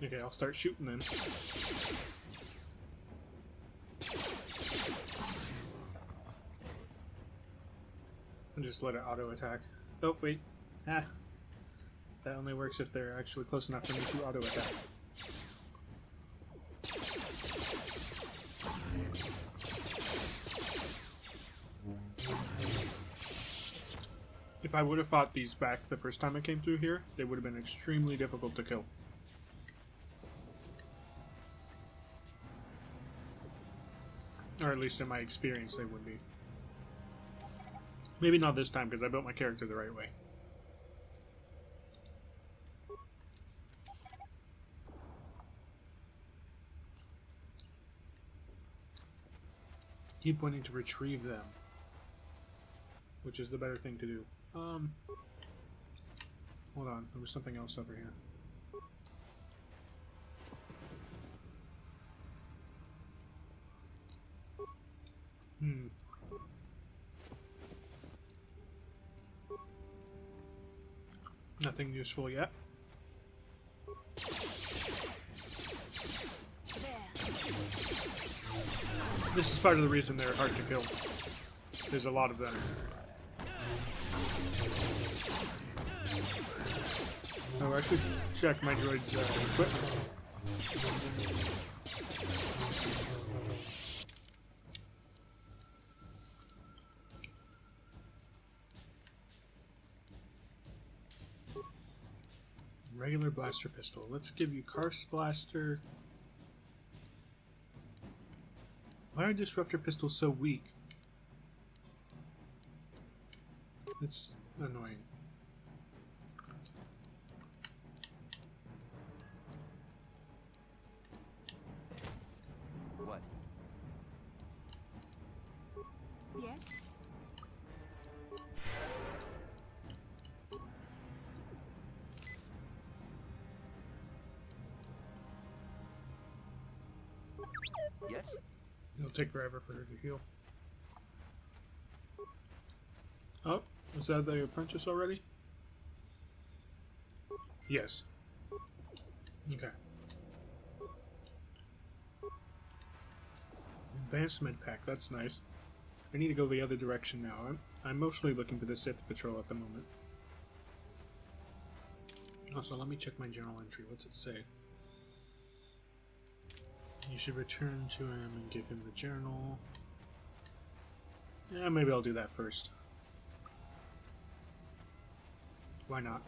Okay, I'll start shooting then. And just let it auto attack. Oh, wait. Ah. That only works if they're actually close enough for me to auto attack. If I would have fought these back the first time I came through here, they would have been extremely difficult to kill. Or at least in my experience they would be. Maybe not this time because I built my character the right way. Keep wanting to retrieve them, which is the better thing to do. Hold on, there was something else over here. Nothing useful yet. This is part of the reason they're hard to kill. There's a lot of them. Oh, I should check my droid's equipment. Regular blaster pistol. Let's give you Karst blaster. Why are disruptor pistols so weak? It's annoying. What? Yes? Yes? It'll take forever for her to heal. Oh, is that the apprentice already? Yes. Okay. Advanced med pack, that's nice. I need to go the other direction now. I'm mostly looking for the Sith patrol at the moment. Also, let me check my journal entry. What's it say? You should return to him and give him the journal. Yeah, maybe I'll do that first. Why not?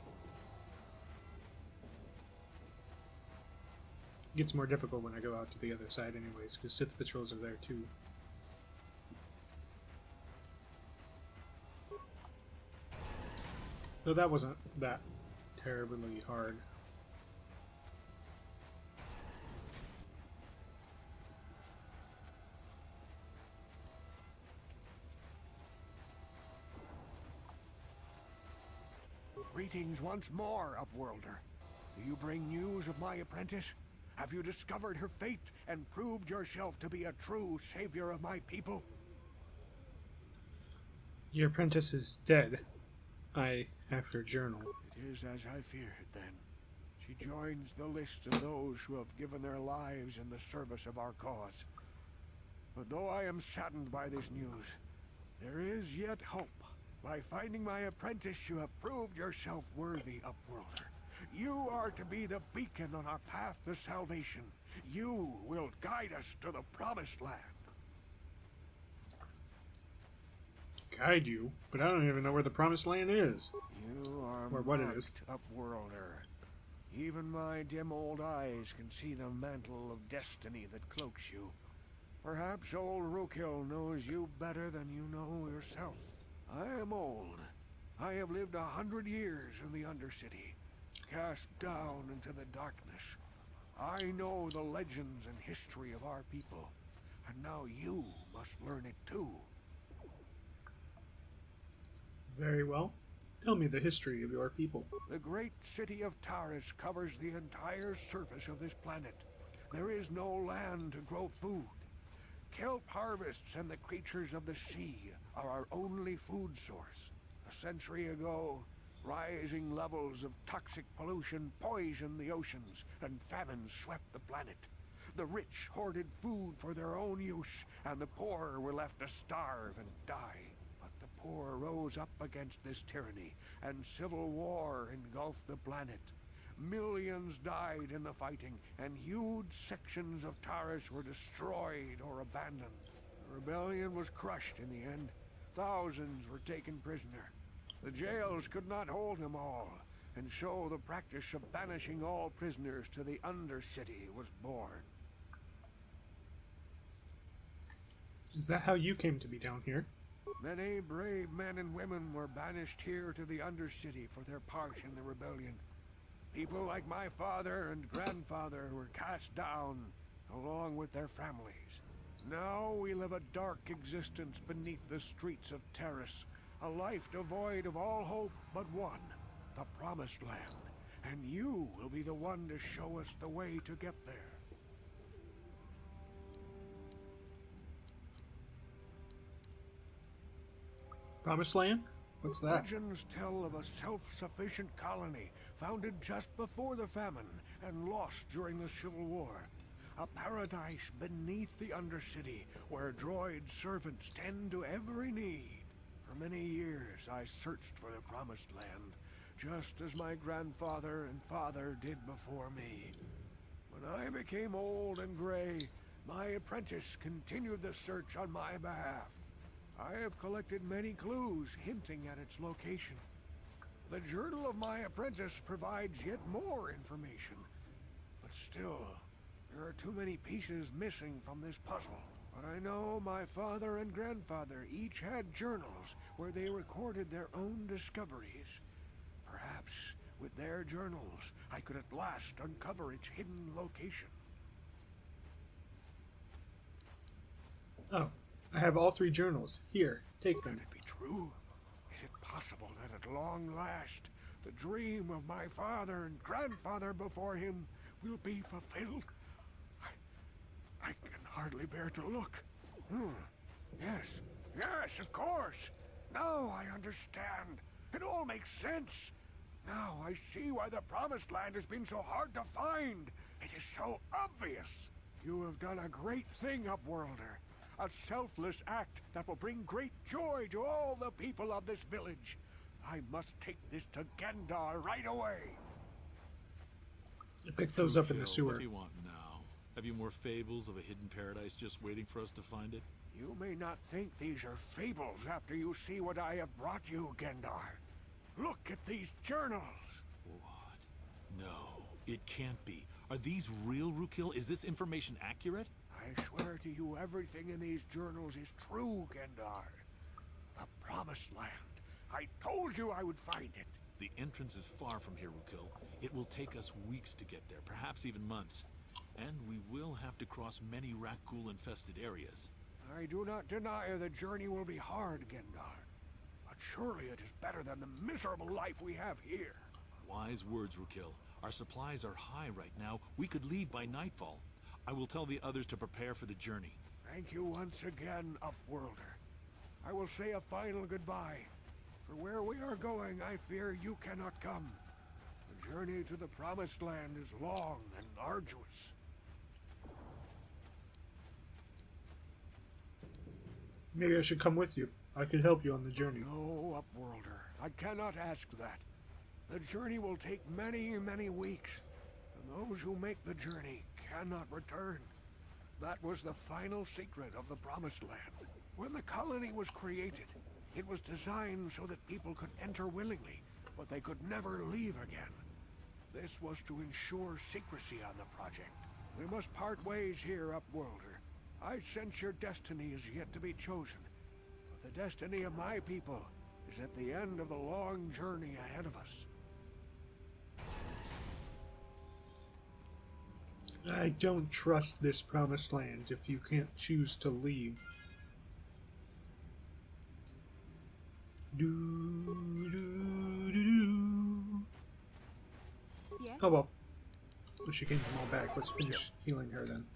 It gets more difficult when I go out to the other side anyways, because Sith patrols are there too. Though that wasn't that terribly hard. Greetings once more, Upworlder. Do you bring news of my apprentice? Have you discovered her fate and proved yourself to be a true savior of my people? Your apprentice is dead. I have her journal. It is as I feared, then. She joins the list of those who have given their lives in the service of our cause. But though I am saddened by this news, there is yet hope. By finding my apprentice, you have proved yourself worthy, Upworlder. You are to be the beacon on our path to salvation. You will guide us to the promised land. Guide you? But I don't even know where the promised land is. You are Or what it is. Upworlder. Even my dim old eyes can see the mantle of destiny that cloaks you. Perhaps old Rookhill knows you better than you know yourself. I am old. I have lived 100 years in the Undercity, cast down into the darkness. I know the legends and history of our people, and now you must learn it too. Very well. Tell me the history of your people. The great city of Taris covers the entire surface of this planet. There is no land to grow food. Kelp harvests and the creatures of the sea are our only food source. A century ago, rising levels of toxic pollution poisoned the oceans, and famine swept the planet. The rich hoarded food for their own use, and the poor were left to starve and die. But the poor rose up against this tyranny, and civil war engulfed the planet. Millions died in the fighting, and huge sections of Taris were destroyed or abandoned. The rebellion was crushed in the end. Thousands were taken prisoner. The jails could not hold them all, and so the practice of banishing all prisoners to the Undercity was born. Is that how you came to be down here? Many brave men and women were banished here to the Undercity for their part in the rebellion. People like my father and grandfather were cast down, along with their families. Now we live a dark existence beneath the streets of Taris, a life devoid of all hope but one, the Promised Land. And you will be the one to show us the way to get there. Promised Land? What's that? Legends tell of a self-sufficient colony founded just before the famine and lost during the Civil War. A paradise beneath the Undercity where droid servants tend to every need. For many years I searched for the Promised Land, just as my grandfather and father did before me. When I became old and gray, my apprentice continued the search on my behalf. I have collected many clues hinting at its location. The journal of my apprentice provides yet more information. But still, there are too many pieces missing from this puzzle. But I know my father and grandfather each had journals where they recorded their own discoveries. Perhaps with their journals, I could at last uncover its hidden location. Oh, I have all 3 journals. Here, take them. Could it be true? Is it possible that at long last, the dream of my father and grandfather before him will be fulfilled? I can hardly bear to look. Yes, of course. Now I understand. It all makes sense. Now I see why the Promised Land has been so hard to find. It is so obvious. You have done a great thing, Upworlder. A selfless act that will bring great joy to all the people of this village. I must take this to Gendar right away. I picked those up in the sewer. What do you want now? Have you more fables of a hidden paradise just waiting for us to find it? You may not think these are fables after you see what I have brought you, Gendar. Look at these journals. What? No, it can't be. Are these real, Rookhill? Is this information accurate? I swear to you, everything in these journals is true, Gendar. The Promised Land. I told you I would find it. The entrance is far from here, Rookhill. It will take us weeks to get there, perhaps even months. And we will have to cross many Rakghoul-infested areas. I do not deny the journey will be hard, Gendar. But surely it is better than the miserable life we have here. Wise words, Rookhill. Our supplies are high right now. We could leave by nightfall. I will tell the others to prepare for the journey. Thank you once again, Upworlder. I will say a final goodbye. For where we are going, I fear you cannot come. The journey to the Promised Land is long and arduous. Maybe I should come with you. I could help you on the journey. No, Upworlder. I cannot ask that. The journey will take many, many weeks, and those who make the journey cannot return. That was the final secret of the Promised Land. When the colony was created, it was designed so that people could enter willingly, but they could never leave again. This was to ensure secrecy on the project. We must part ways here, Upworlder. I sense your destiny is yet to be chosen, but the destiny of my people is at the end of the long journey ahead of us. I don't trust this promised land if you can't choose to leave. Yes? Oh well. She gained them all back. Let's finish healing her then.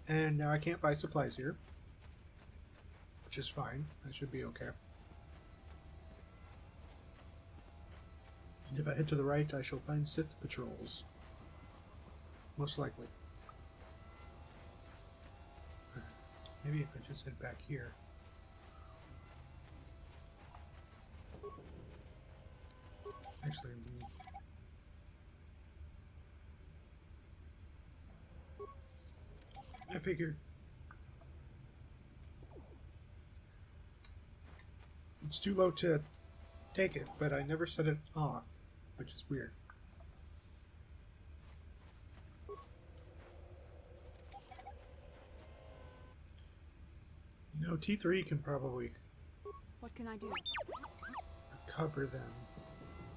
And now I can't buy supplies here, which is fine. That should be okay. And if I head to the right, I shall find Sith patrols. Most likely. Maybe if I just head back here. Actually, I figured it's too low to take it, but I never set it off, which is weird. You know, T3 can probably What can I do? cover them,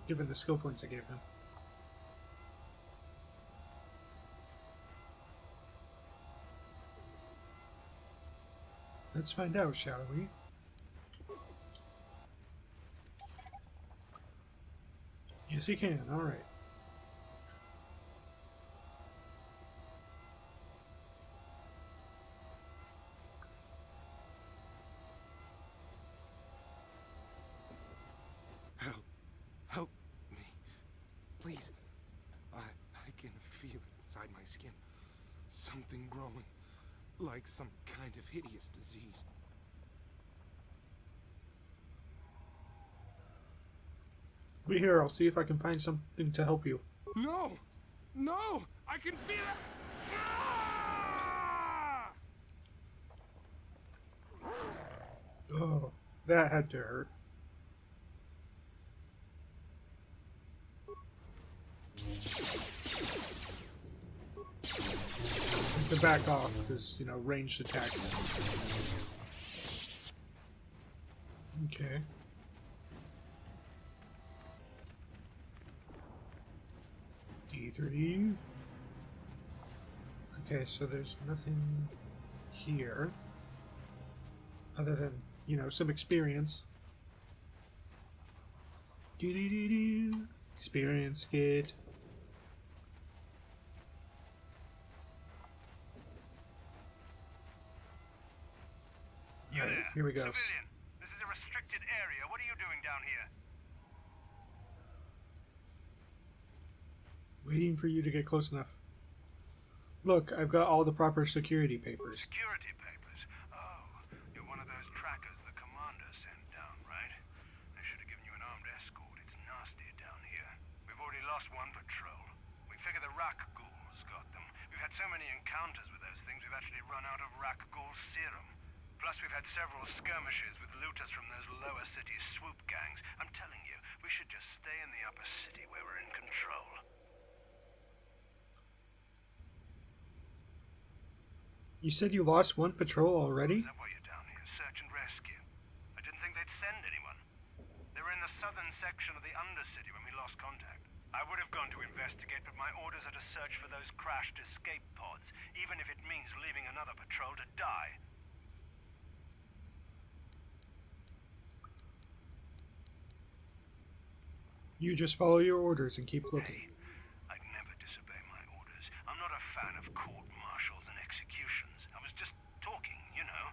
given the skill points I gave him. Let's find out, shall we? Yes, he can. All right. Help me. Please. I can feel it inside my skin. Something growing. Like some kind of hideous disease. Be here, I'll see if I can find something to help you. No! No! I can feel it! Ah! Oh, that had to hurt. To back off, because, you know, ranged attacks. Okay. D3. Okay, so there's nothing here. Other than, you know, some experience. Do-do-do-do. Experience kit. Alright, here we go. Civilian, this is a restricted area. What are you doing down here? Waiting for you to get close enough. Look, I've got all the proper security papers. Security papers? Oh, you're one of those trackers the commander sent down, right? They should have given you an armed escort. It's nasty down here. We've already lost one patrol. We figure the Rak ghouls got them. We've had so many encounters with those things, we've actually run out of Rak ghoul serum. Plus, we've had several skirmishes with looters from those lower city swoop gangs. I'm telling you, we should just stay in the upper city where we're in control. You said you lost one patrol already? Is that why you're down here? Search and rescue. I didn't think they'd send anyone. They were in the southern section of the Undercity when we lost contact. I would have gone to investigate, but my orders are to search for those crashed escape pods, even if it means leaving another patrol to die. You just follow your orders and keep looking. Hey, I'd never disobey my orders. I'm not a fan of court-martials and executions. I was just talking, you know.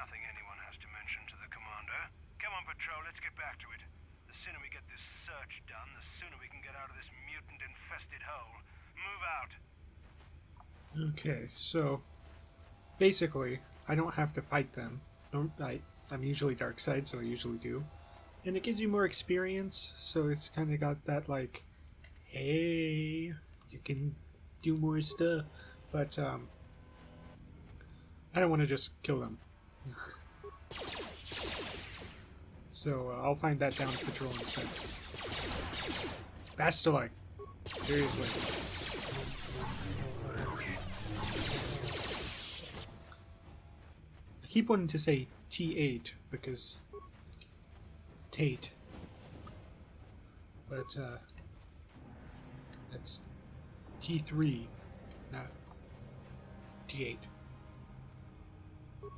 Nothing anyone has to mention to the commander. Come on, patrol, let's get back to it. The sooner we get this search done, the sooner we can get out of this mutant-infested hole. Move out. Okay, so basically, I don't have to fight them. I'm usually dark side, so I usually do. And it gives you more experience, so it's kind of got that, like, hey, you can do more stuff. But, I don't want to just kill them. So, I'll find that down patrol instead. Bastillite. Seriously. I keep wanting to say T8 because Tate. But that's T3, not T8.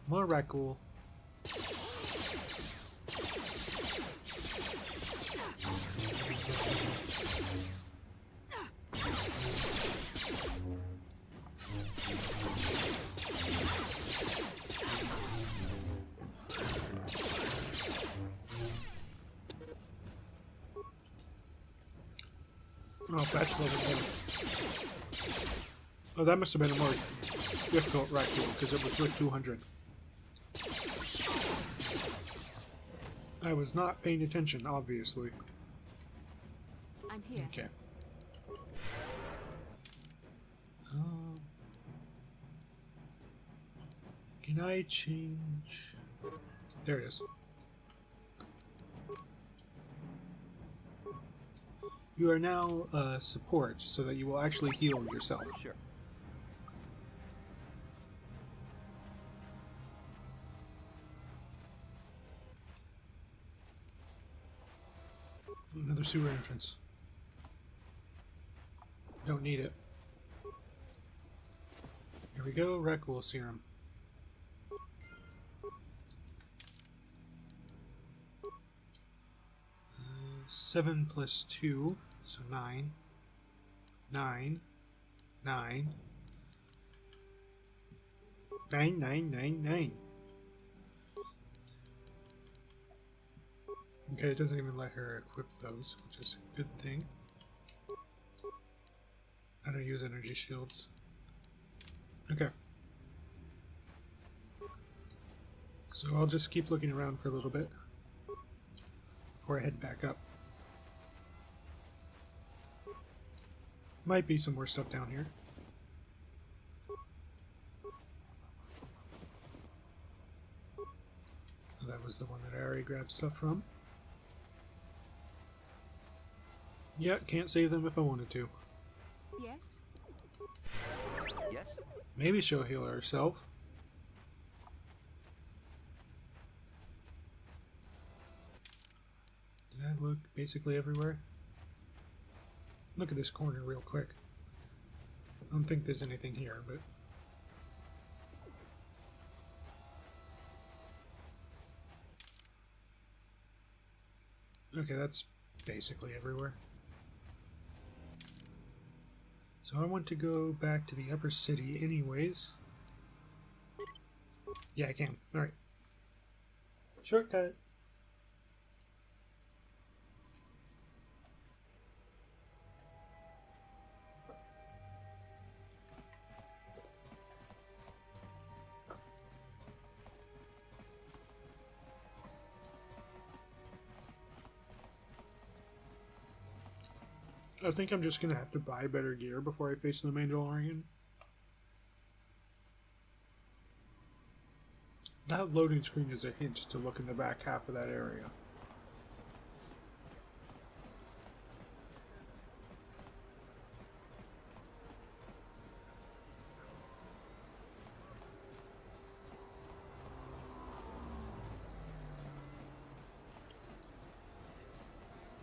More Rakul. Oh, patch level 1. Oh, that must have been a more difficult Rakul because it was with 200. I was not paying attention, obviously. I'm here. Okay. Can I change? There it is. You are now support, so that you will actually heal yourself. Sure. Another sewer entrance. Don't need it. Here we go, Rakul Serum. Uh, 7 plus 2, so 9. 9. 9. 9, 9, 9, 9. Okay, it doesn't even let her equip those, which is a good thing. I don't use energy shields. Okay. So I'll just keep looking around for a little bit before I head back up. Might be some more stuff down here. Oh, that was the one that I already grabbed stuff from. Yeah, can't save them if I wanted to. Yes? Yes? Maybe she'll heal herself. Did I look basically everywhere? Look at this corner real quick. I don't think there's anything here, but... Okay, that's basically everywhere. So I want to go back to the upper city anyways. Yeah, I can. Alright. Shortcut. I think I'm just gonna have to buy better gear before I face the Mandalorian. That loading screen is a hint to look in the back half of that area.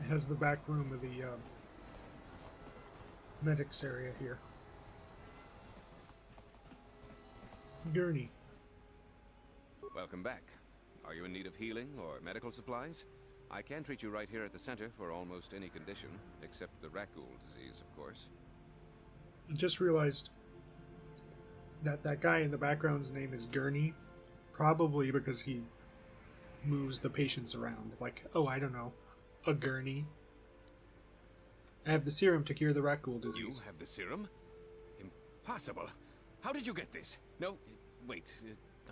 It has the back room of the medics area here. Gurney. Welcome back. Are you in need of healing or medical supplies? I can treat you right here at the center for almost any condition, except the Rakul disease, of course. I just realized that that guy in the background's name is Gurney, probably because he moves the patients around. Like, oh, I don't know, a gurney. I have the serum to cure the Rakul disease. You have the serum? Impossible. How did you get this? No, wait.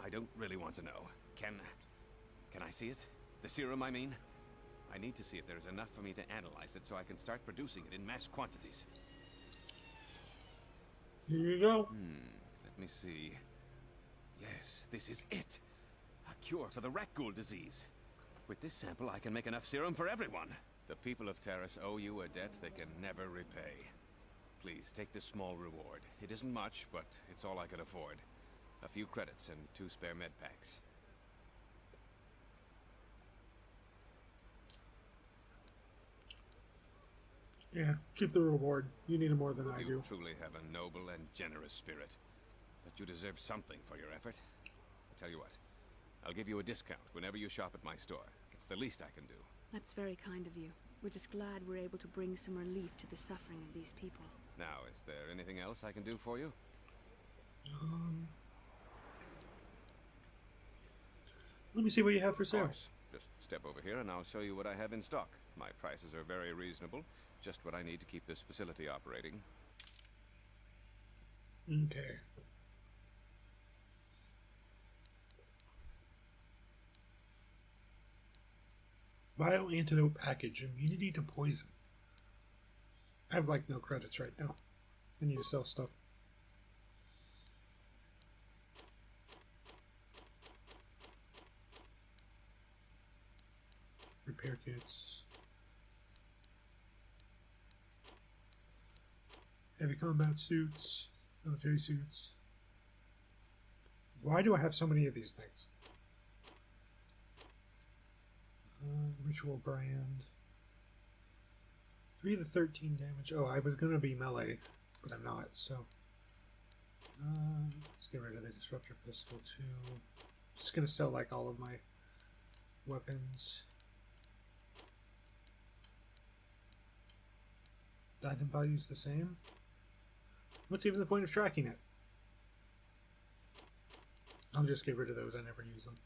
I don't really want to know. Can I see it? The serum, I mean? I need to see if there is enough for me to analyze it so I can start producing it in mass quantities. Here you go. Let me see. Yes, this is it. A cure for the rat ghoul disease. With this sample, I can make enough serum for everyone. The people of Terrace owe you a debt they can never repay. Please, take this small reward. It isn't much, but it's all I could afford. A few credits and 2 spare med packs. Yeah, keep the reward. You need it more than I do. You truly have a noble and generous spirit. But you deserve something for your effort. I'll tell you what. I'll give you a discount whenever you shop at my store. It's the least I can do. That's very kind of you. We're just glad we're able to bring some relief to the suffering of these people. Now, is there anything else I can do for you? Let me see what you have for Of sale. course. Just step over here and I'll show you what I have in stock. My prices are very reasonable. Just what I need to keep this facility operating. Okay. Bio antidote package. Immunity to poison. I have like no credits right now. I need to sell stuff. Repair kits. Heavy combat suits. Military suits. Why do I have so many of these things? Ritual brand. 3 to 13 damage. Oh, I was gonna be melee, but I'm not, so. Let's get rid of the disruptor pistol too. Just gonna sell like all of my weapons. The item value is the same. What's even the point of tracking it? I'll just get rid of those. I never use them.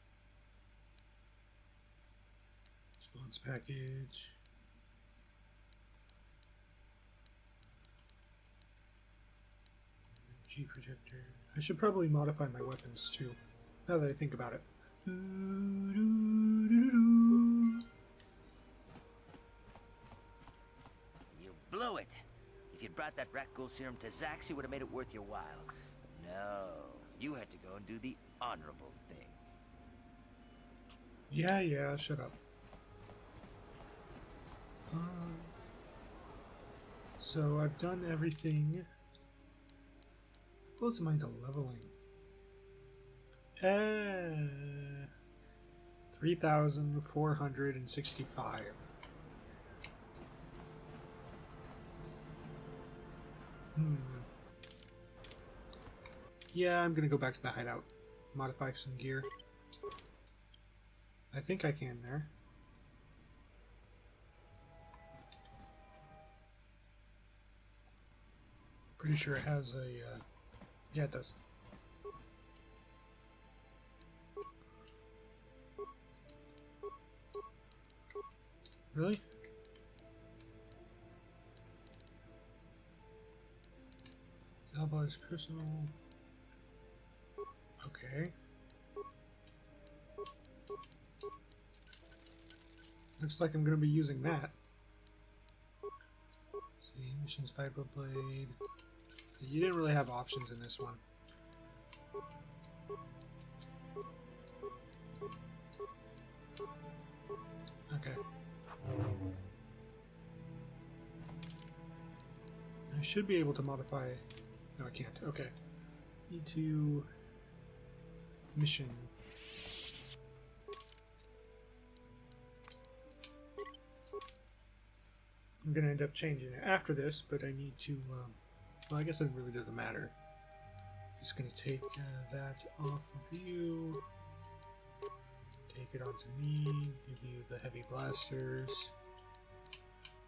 Spawns package. G projector. I should probably modify my weapons too, now that I think about it. You blew it. If you'd brought that rat ghoul serum to Zax, you would have made it worth your while. No, you had to go and do the honorable thing. Yeah, shut up. So I've done everything. How close am I to leveling? 3,465. Yeah, I'm gonna go back to the hideout. Modify some gear. I think I can there. Pretty sure it has a, yeah, it does. Really? Zalba's personal. Okay. Looks like I'm going to be using that. See, missions vibroblade. You didn't really have options in this one. Okay. I should be able to modify... No, I can't. Okay. Need to... Mission. I'm going to end up changing it after this, but I need to... well, I guess it really doesn't matter. Just going to take that off of you. Take it onto me. Give you the heavy blasters.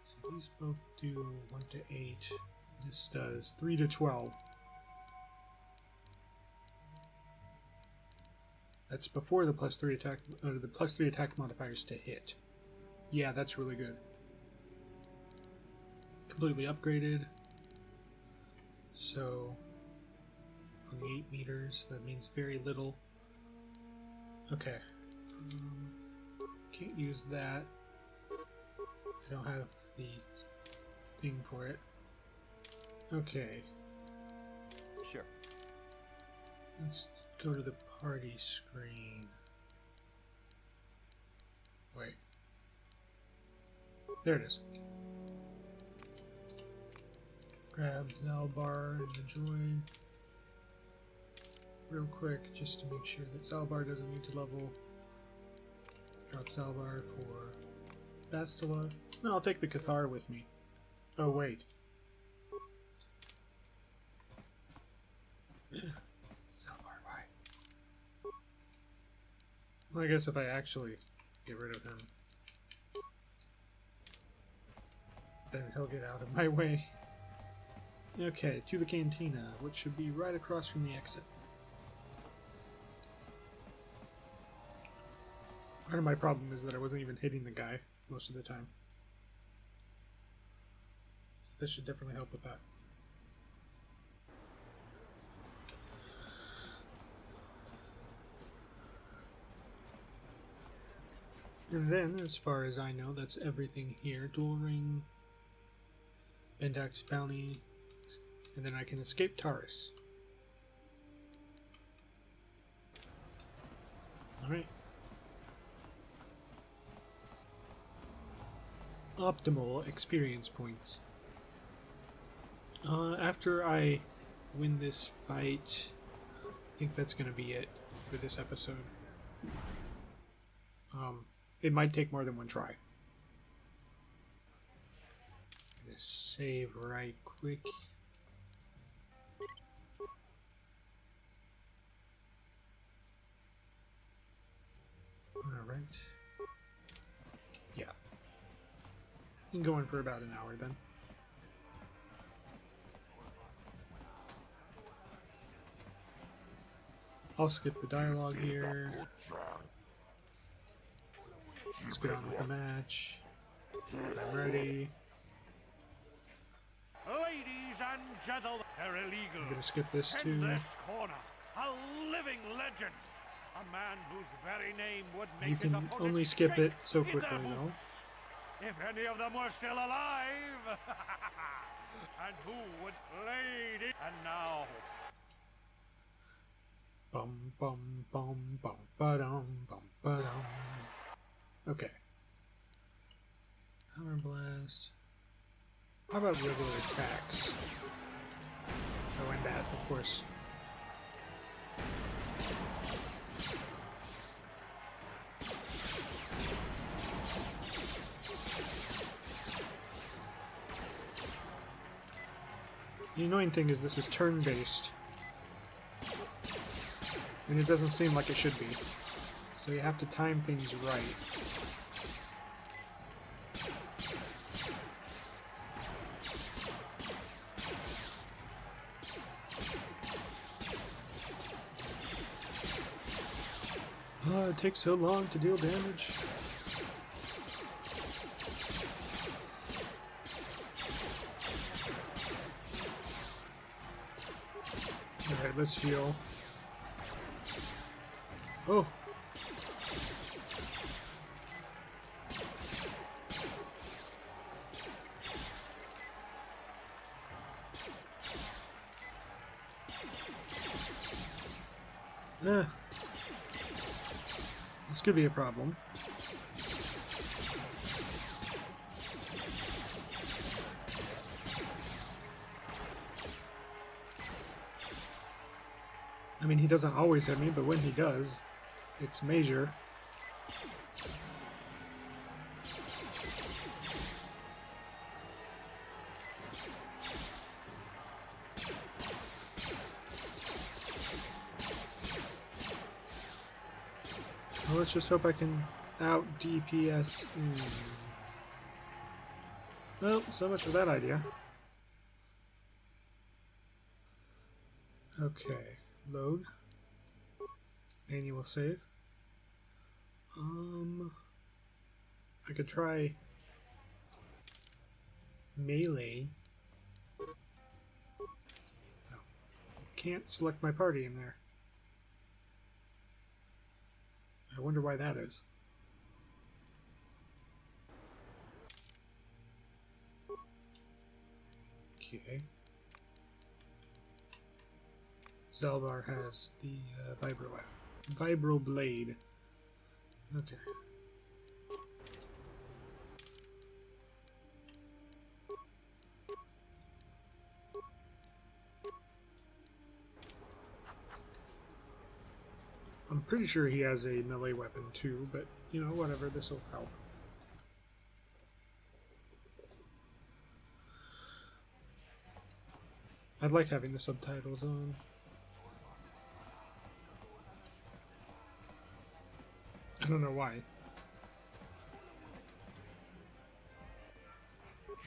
So these both do 1 to 8. This does 3 to 12. That's before the +3 attack, the +3 attack modifiers to hit. Yeah, that's really good. Completely upgraded. So, only 8 meters. That means very little. Okay. Can't use that. I don't have the thing for it. Okay. Sure. Let's go to the party screen. Wait. There it is. Grab Zalbar and the droid. Real quick, just to make sure that Zalbar doesn't need to level. Drop Zalbar for Bastila. No, I'll take the KotOR with me. Oh, wait. Zalbar, why? Well, I guess if I actually get rid of him, then he'll get out of my way. Okay, to the cantina, which should be right across from the exit. Part of my problem is that I wasn't even hitting the guy most of the time. This should definitely help with that. And then, as far as I know, that's everything here. Dual Ring, Bendax Bounty, and then I can escape Taurus. Alright. Optimal experience points. After I win this fight, I think that's going to be it for this episode. It might take more than one try. I'm going to save right quick. Alright. Yeah. Been going for about an hour then. I'll skip the dialogue here. Let's get on with the match. I'm ready. Ladies and gentlemen, they're illegal. I'm gonna skip this too. In this corner, a living legend. A man whose very name would make You his can opponent only skip shake it so in their quickly though. boots. If any of them were still alive. And who would lady? And now. Bum bum bum bum ba-dum bum ba-dum. Okay. Hammer Blast. How about regular attacks? Oh, and that, of course. The annoying thing is this is turn-based. And it doesn't seem like it should be. So you have to time things right. Oh, it takes so long to deal damage. Alright, let's heal. Oh! This could be a problem. I mean, he doesn't always hit me, but when he does, it's major. Well, let's just hope I can out DPS him. Well, so much for that idea. Okay, load. Manual save. I could try melee. No. Can't select my party in there. I wonder why that is. Okay. Zalbar has the vibro blade. Okay. I'm pretty sure he has a melee weapon too, but you know, whatever, this will help. I'd like having the subtitles on. I don't know why.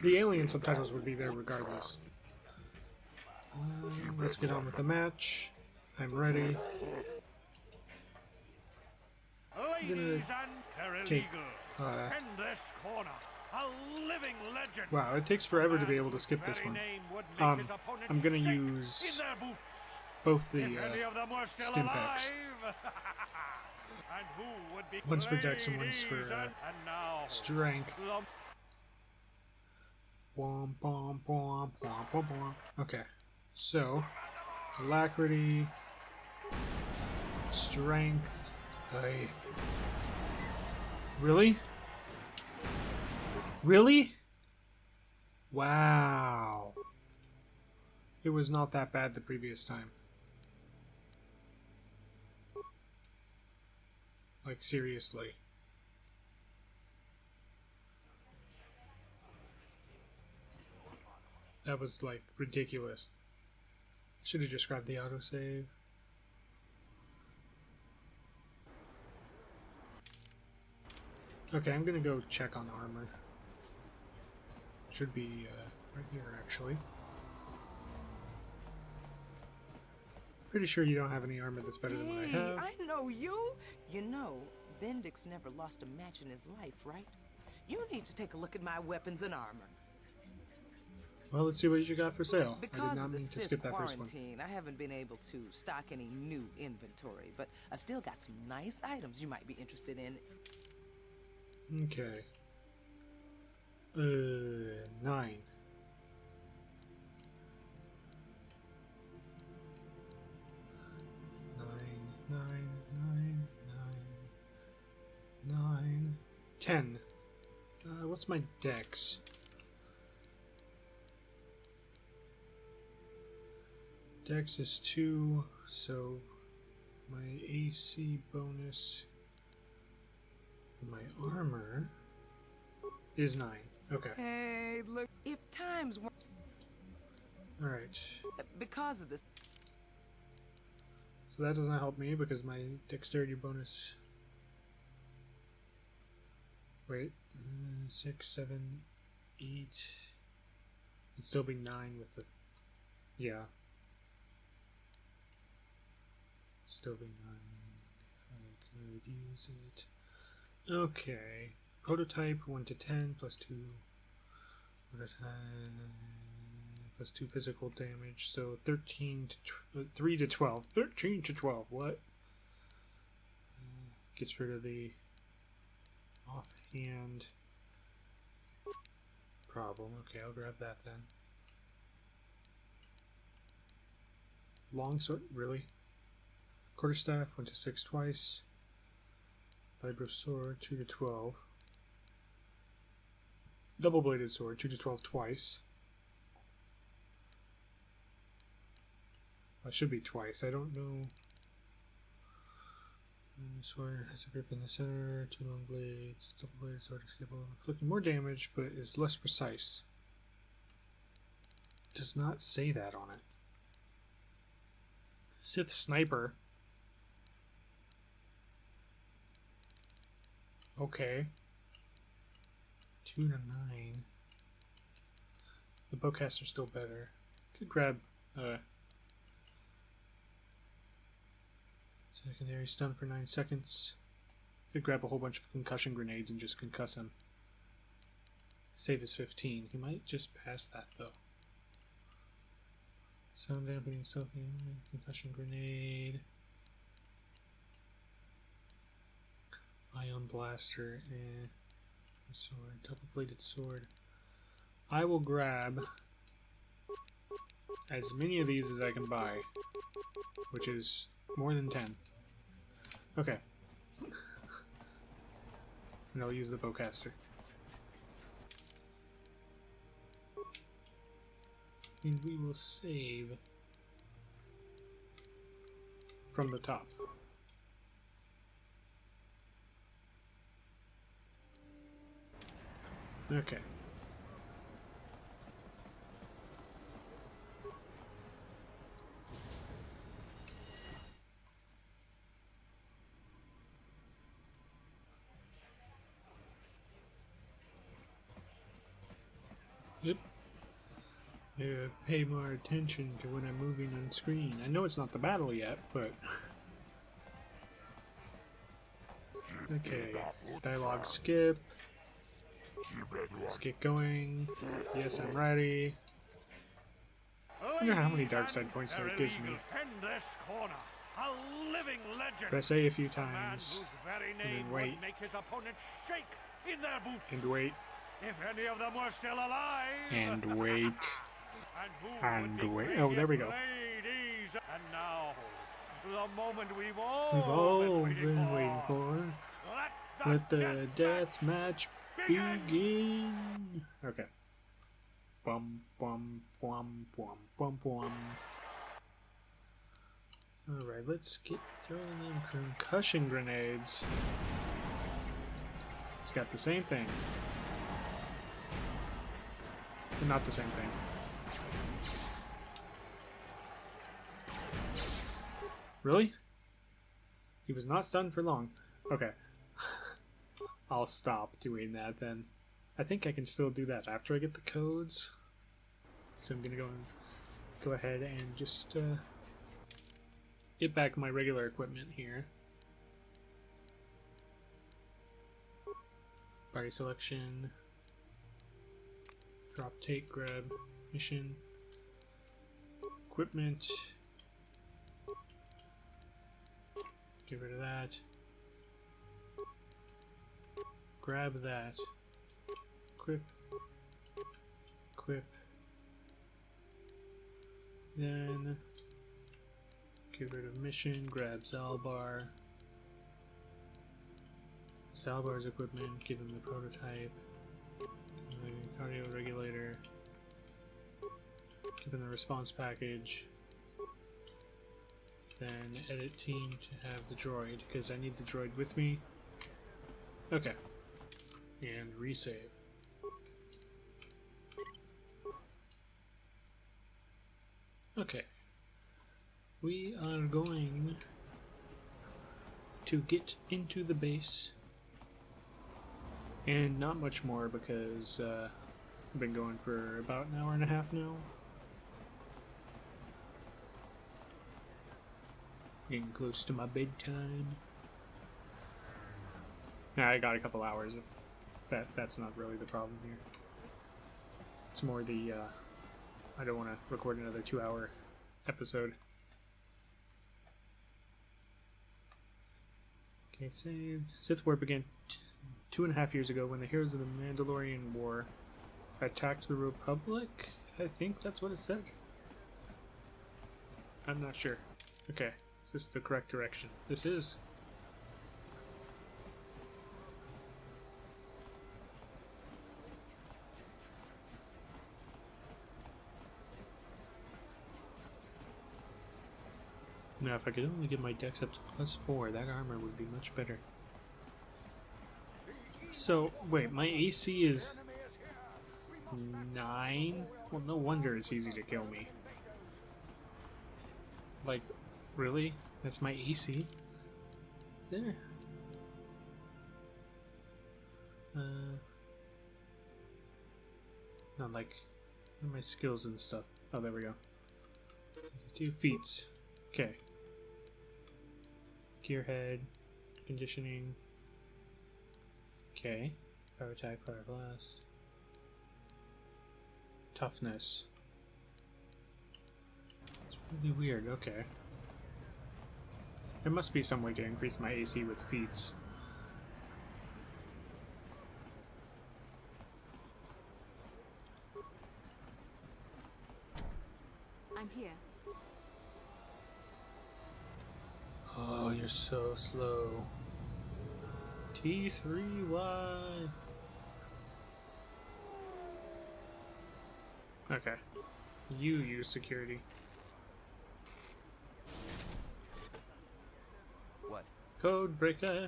The alien subtitles would be there regardless. Let's get on with the match. I'm ready. Ladies and take, in this corner, a living legend. Wow, it takes forever to be able to skip this one. I'm gonna use both the stim packs. One's for dex and one's for strength. Womp, womp, womp, womp, womp, womp. Okay, so alacrity, strength. Really? Really? Wow. It was not that bad the previous time. Like, seriously. That was, like, ridiculous. Should have just grabbed the autosave. Okay, I'm gonna go check on armor. Should be right here, actually. Pretty sure you don't have any armor that's better than what I have. I know you! You know, Bendix never lost a match in his life, right? You need to take a look at my weapons and armor. Well, let's see what you got for sale. Because I did not of the mean to Sith skip that first one. quarantine, I haven't been able to stock any new inventory, but I've still got some nice items you might be interested in. Okay. 9. 9. 10. What's my dex? Dex is 2, so my AC bonus for my armor is 9. Okay. Hey, look, if times were... Alright. Because of this... So that doesn't help me because my dexterity bonus... Wait. 6, 7, 8... It'd still be 9 with the... Yeah. Still be 9 if I could use it. Okay. Prototype 1 to 10 plus 2 plus 2 physical damage, so 13 to 3 to 12. 13 to 12. What? Gets rid of the offhand problem. Okay, I'll grab that then. Longsword, really? Quarterstaff 1 to 6 twice. Vibro sword 2 to 12. Double-bladed sword 2 to 12 twice. That should be twice. I don't know. Sword has a grip in the center. 2 long blades. Double-bladed sword is capable of inflicting more damage, but is less precise. Does not say that on it. Sith sniper. Okay. 2 to 9. The bowcaster's still better. Could grab secondary stun for 9 seconds. Could grab a whole bunch of concussion grenades and just concuss him. Save is 15. He might just pass that though. Sound dampening stealthy concussion grenade. Ion blaster and sword, double-bladed sword. I will grab as many of these as I can buy, which is more than 10. Okay. And I'll use the bowcaster. And we will save from the top. Okay. Yep. Pay more attention to when I'm moving on screen. I know it's not the battle yet, but... Okay. Dialogue skip. Let's get going. Yes, I'm ready. I wonder how many dark side points that gives me. Press A few times. And then wait. And wait. If any of them were still alive. And wait. And wait. Oh, there we go. And now, the moment we've all been waiting for. Let the death match begin. Okay. Bum bum bum bum bum bum. Alright, let's get throwing them concussion grenades. It's got the same thing. But not the same thing. Really? He was not stunned for long. Okay. I'll stop doing that then. I think I can still do that after I get the codes. So I'm gonna go ahead and just get back my regular equipment here. Party selection. Drop, take, grab, mission, equipment. Get rid of that. Grab that. Equip. Equip. Then get rid of mission. Grab Zalbar. Zalbar's equipment. Give him the prototype. The cardio regulator. Give him the response package. Then edit team to have the droid, because I need the droid with me. Okay. And resave. Okay. We are going to get into the base. And not much more because I've been going for about an hour and a half now. Getting close to my bedtime. Yeah, I got a couple hours of that's not really the problem here. It's more the I don't want to record another 2-hour episode. Okay, saved. Sith War began 2.5 years ago when the heroes of the Mandalorian War attacked the Republic. I think that's what it said. I'm not sure. Okay, is this the correct direction? This is. Now, if I could only get my dex up to +4, that armor would be much better. So, wait, my AC is 9? Well, no wonder it's easy to kill me. Like, really? That's my AC? Is there? Not like, where are my skills and stuff? Oh, there we go. 2 feats. Okay. Gearhead, conditioning. Okay. Power attack, power blast. Toughness. It's really weird, okay. There must be some way to increase my AC with feats. I'm I'm here. Oh, you're so slow. T3Y. Okay. You use security. What? Code breaker.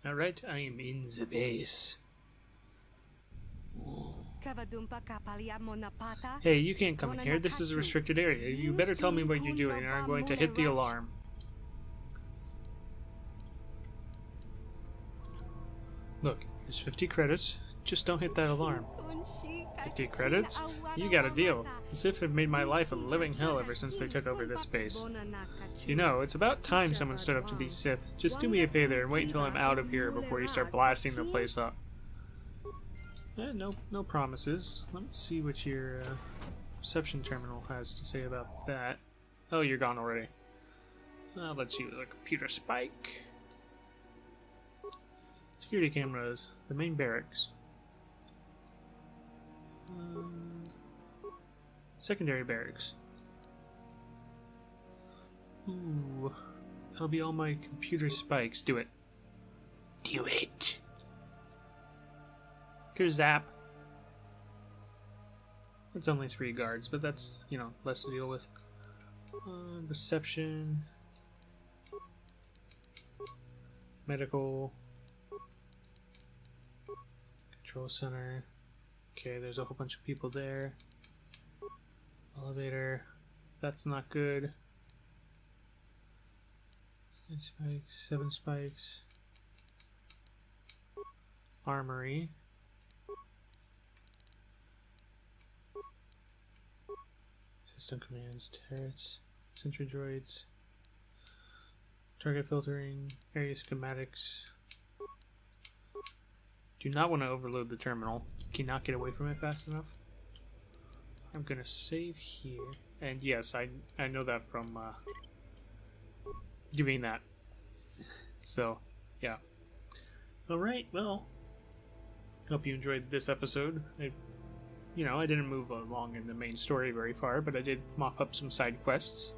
Alright, I am in the base. Hey, you can't come in here. This is a restricted area. You better tell me what you're doing, or I'm going to hit the alarm. Look, here's 50 credits. Just don't hit that alarm. 50 credits? You got a deal. The Sith have made my life a living hell ever since they took over this base. You know, it's about time someone stood up to these Sith. Just do me a favor and wait until I'm out of here before you start blasting the place up. No promises. Let's see what your reception terminal has to say about that. Oh, you're gone already. Let's use a computer spike. Security cameras. The main barracks. Secondary barracks. Ooh. That'll be all my computer spikes. Do it. Do it. Here's Zap. It's only 3 guards, but that's, you know, less to deal with. Reception. Medical. Control center. Okay, there's a whole bunch of people there. Elevator. That's not good. 9 spikes, 7 spikes. Armory. System commands, turrets, sentry droids, target filtering, area schematics. Do not want to overload the terminal. Cannot get away from it fast enough. I'm gonna save here, and yes, I know that from doing that. So yeah. All right, well, hope you enjoyed this episode. I didn't move along in the main story very far, but I did mop up some side quests.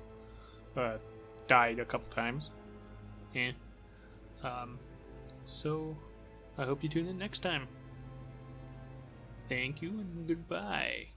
Died a couple times. So I hope you tune in next time. Thank you and goodbye.